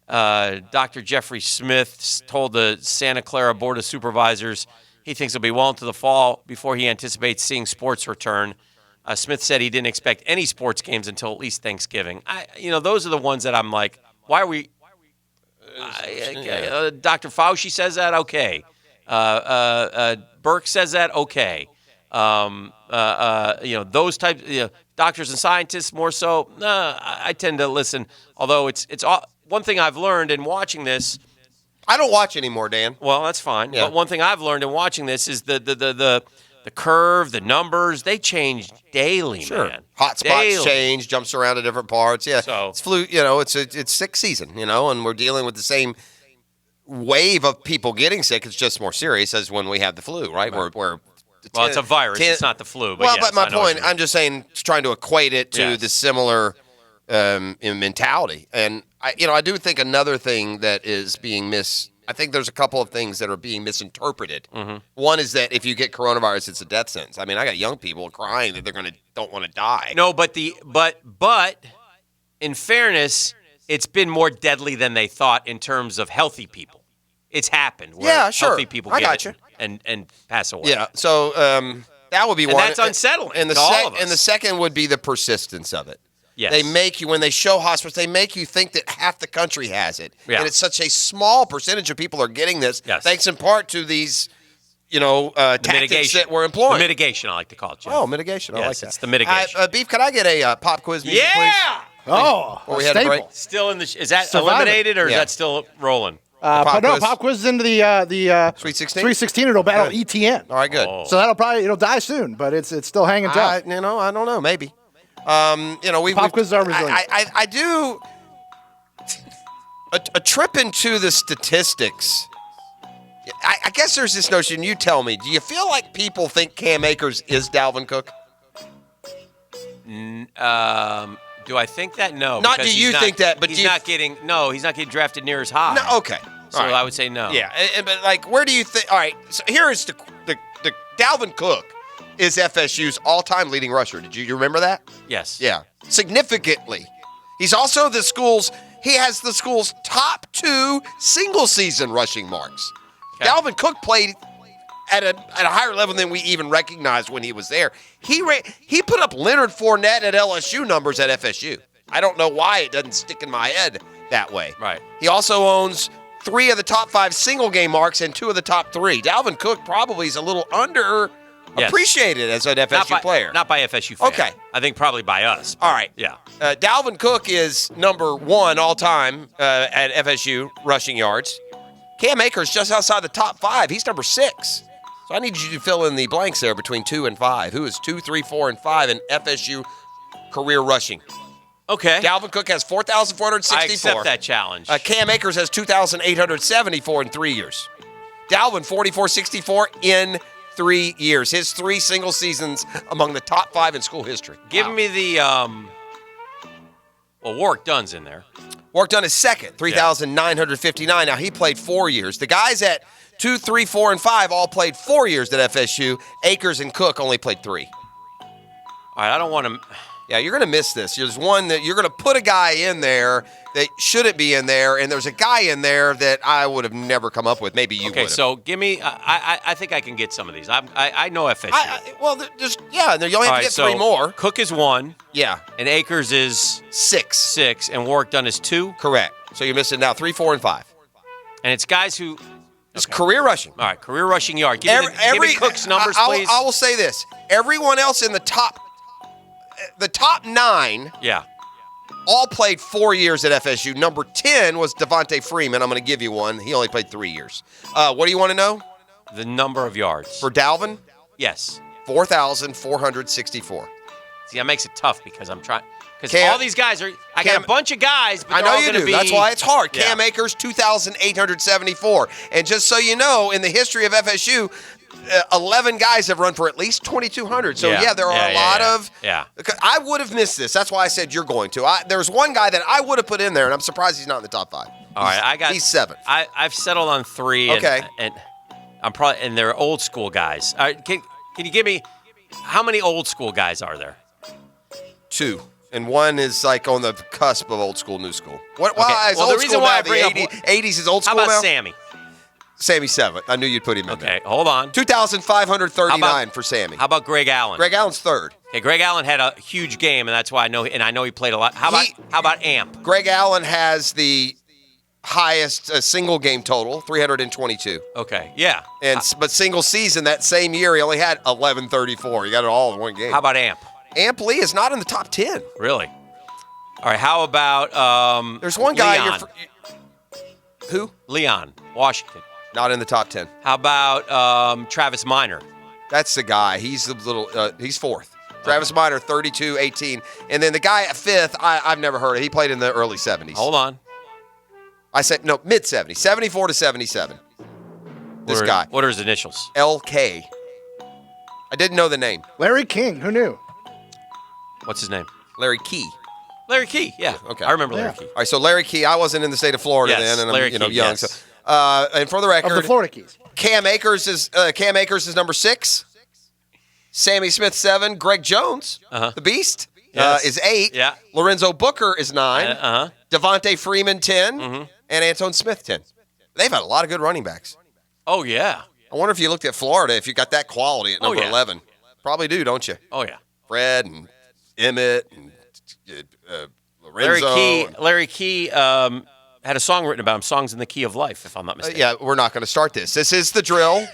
Dr. Jeffrey Smith, told the Santa Clara Board of Supervisors he thinks it'll be well into the fall before he anticipates seeing sports return. Smith said he didn't expect any sports games until at least Thanksgiving. Those are the ones that I'm like, why are we? Dr. Fauci says that, okay. Burke says that, okay. Those types, doctors and scientists more so. I tend to listen. Although it's one thing I've learned in watching this. I don't watch anymore, Dan. Well, that's fine. Yeah. But one thing I've learned in watching this is the curve, the numbers, they change daily, man. Hot spots change, jumps around to different parts. Yeah, so, it's flu. It's sick season. And we're dealing with the same wave of people getting sick. It's just more serious as when we have the flu, right? It's a virus. It's not the flu. But but my point, I'm just saying, trying to equate it to the similar mentality. And I do think another thing that is being I think there's a couple of things that are being misinterpreted. Mm-hmm. One is that if you get coronavirus, it's a death sentence. I mean, I got young people crying that don't want to die. No, but in fairness, it's been more deadly than they thought in terms of healthy people. It's happened. Where healthy people get it and pass away. Yeah, so that would be one. And that's unsettling and to all of us. And the second would be the persistence of it. Yes. They make you, when they show hospitals, they make you think that half the country has it. Yeah. And it's such a small percentage of people are getting this, thanks in part to these, tactics that we're employing. The mitigation, I like to call it, Jim. Oh, mitigation. I like that. It's the mitigation. Beef, could I get a pop quiz music, please? Before we had a break. Still in the is that eliminated or is that still rolling? Pop quiz is into the Sweet 16. 316. It'll battle ETN. All right, good. So it'll die soon, but it's still hanging tough. I don't know, maybe. Pop quizzes are resilient. I do a trip into the statistics. I guess there's this notion. You tell me. Do you feel like people think Cam Akers is Dalvin Cook? Do I think that? No. Not do you think that, but he's not getting drafted near as high. No, okay. So I would say no. Yeah, but where do you think? All right, so here is the Dalvin Cook is FSU's all-time leading rusher. Did you remember that? Yes. Yeah, significantly. He's also he has the school's top 2 single-season rushing marks. Okay. Dalvin Cook played at a higher level than we even recognized when he was there. He put up Leonard Fournette at LSU numbers at FSU. I don't know why it doesn't stick in my head that way. Right. He also owns 3 of the top 5 single-game marks and 2 of the top 3. Dalvin Cook probably is a little appreciated as an FSU player. Not by FSU fans. Okay. I think probably by us. All right. Yeah. Dalvin Cook is number 1 all-time at FSU rushing yards. Cam Akers just outside the top 5. He's number 6. So I need you to fill in the blanks there between 2 and 5. Who is 2, 3, 4, and 5 in FSU career rushing? Okay. Dalvin Cook has 4,464. I accept that challenge. Cam Akers has 2,874 in 3 years. Dalvin, 4,464 in 3 years. His 3 single seasons among the top 5 in school history. Give me the Warwick Dunn's in there. Warwick Dunn is second, 3,959. Now, he played 4 years. The guys at 2, 3, 4, and 5 all played 4 years at FSU. Akers and Cook only played 3. All right, I don't want to... Yeah, you're going to miss this. There's one that you're going to put a guy in there that shouldn't be in there, and there's a guy in there that I would have never come up with. Maybe you would. Okay, so give me. I think I can get some of these. I know FSU. You only have to get 3 more. Cook is 1. Yeah, and Akers is 6, and Warwick Dunn is 2. Correct. So you're missing now 3, 4, and 5. And it's guys who. It's career rushing. All right, career rushing yard. Give me Cook's numbers, please. I will say this: everyone else in the top 9, all played 4 years at FSU. Number 10 was Devontae Freeman. I'm going to give you one. He only played 3 years. What do you want to know? The number of yards for Dalvin. Yes. 4,464. See, that makes it tough because I'm trying. Because Cam- all these guys are. I got a bunch of guys, but I they're know all you gonna do. be. That's why it's hard. Yeah. Cam Akers, 2,874. And just so you know, in the history of FSU, 11 guys have run for at least 2,200. So, there are a lot of. Yeah. I would have missed this. That's why I said you're going to. There's one guy that I would have put in there, and I'm surprised he's not in the top 5. All right, He's 7th. I've settled on 3. Okay. And I'm probably, and they're old school guys. All right, can you give me how many old school guys are there? 2. And one is like on the cusp of old school, new school. What? Okay. Why is Well, old the reason school why now? I bring The up 80s is old school How about now? Sammy? Sammy's 7th. I knew you'd put him in there. Okay, hold on. 2,539 for Sammy. How about Greg Allen? Greg Allen's 3rd. Okay, Greg Allen had a huge game, and that's why I know he played a lot. How about Amp? Greg Allen has the highest single game total, 322. Okay, yeah. But single season that same year, he only had 1134. He got it all in one game. How about Amp? Amp Lee is not in the top 10. Really? All right, how about There's one guy. Leon. Who? Leon, Washington. Not in the top 10. How about Travis Minor? That's the guy. He's the little. He's 4th. Travis Minor, 32-18. And then the guy at 5th, I've never heard of. He played in the early 70s. Hold on. I said, no, mid-70s. 74 to 77. This guy. What are his initials? LK. I didn't know the name. Larry King. Who knew? What's his name? Larry Key. Larry Key, yeah. Okay. I remember Larry Key. All right, so Larry Key, I wasn't in the state of Florida Yes, then, and Larry I'm Key, young. yes. So, and for the record, Of the Florida Keys. Cam Akers is number 6. Sammy Smith 7. Greg Jones, the Beast, Yes. is 8. Yeah. Lorenzo Booker is 9. Devontae Freeman 10, and Antone Smith 10. They've had a lot of good running backs. Oh yeah. I wonder if you looked at Florida, if you got that quality at number yeah. 11. Probably do, don't you? Oh yeah. Fred and Emmett and Lorenzo. Larry Key had a song written about him, Songs in the Key of Life, if I'm not mistaken. Yeah, we're not going to start this. This is the drill.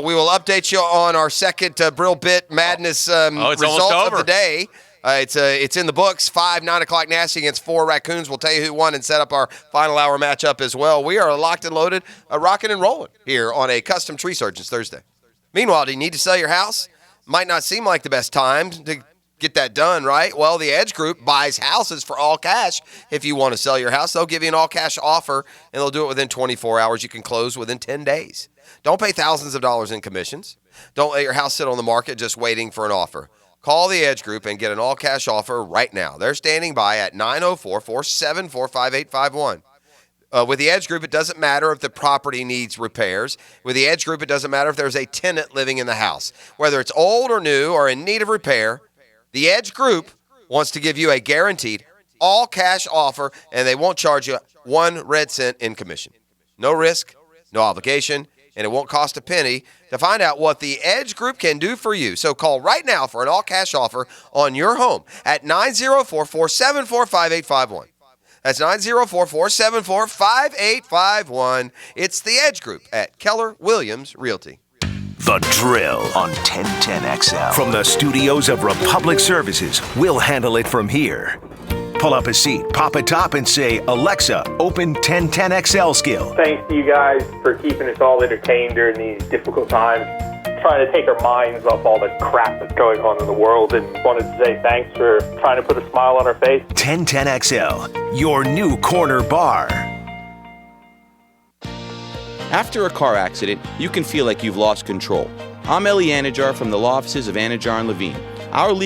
We will update you on our second Brill Bit Madness result of the day. It's in the books. 5 9 o'clock Nasty against 4 Raccoons. We'll tell you who won and set up our final hour matchup as well. We are locked and loaded, rocking and rolling here on a Custom Tree Surgeons Thursday. Meanwhile, do you need to sell your house? Might not seem like the best time to get that done, right? Well, the Edge Group buys houses for all cash. If you want to sell your house, they'll give you an all-cash offer, and they'll do it within 24 hours. You can close within 10 days. Don't pay thousands of dollars in commissions. Don't let your house sit on the market just waiting for an offer. Call the Edge Group and get an all-cash offer right now. They're standing by at 904-474-5851. With the Edge Group, it doesn't matter if the property needs repairs. With the Edge Group, it doesn't matter if there's a tenant living in the house. Whether it's old or new or in need of repair, the Edge Group wants to give you a guaranteed all-cash offer, and they won't charge you 1 red cent in commission. No risk, no obligation, and it won't cost a penny to find out what the Edge Group can do for you. So call right now for an all-cash offer on your home at 904-474-5851. That's 904-474-5851. It's the Edge Group at Keller Williams Realty. The Drill on 1010XL. From the studios of Republic Services, we'll handle it from here. Pull up a seat, pop a top, and say, Alexa, open 1010XL skill. Thanks to you guys for keeping us all entertained during these difficult times. Trying to take our minds off all the crap that's going on in the world, and wanted to say thanks for trying to put a smile on our face. 1010XL, your new corner bar. After a car accident, you can feel like you've lost control. I'm Eli Anajar from the law offices of Anajar and Levine. Our legal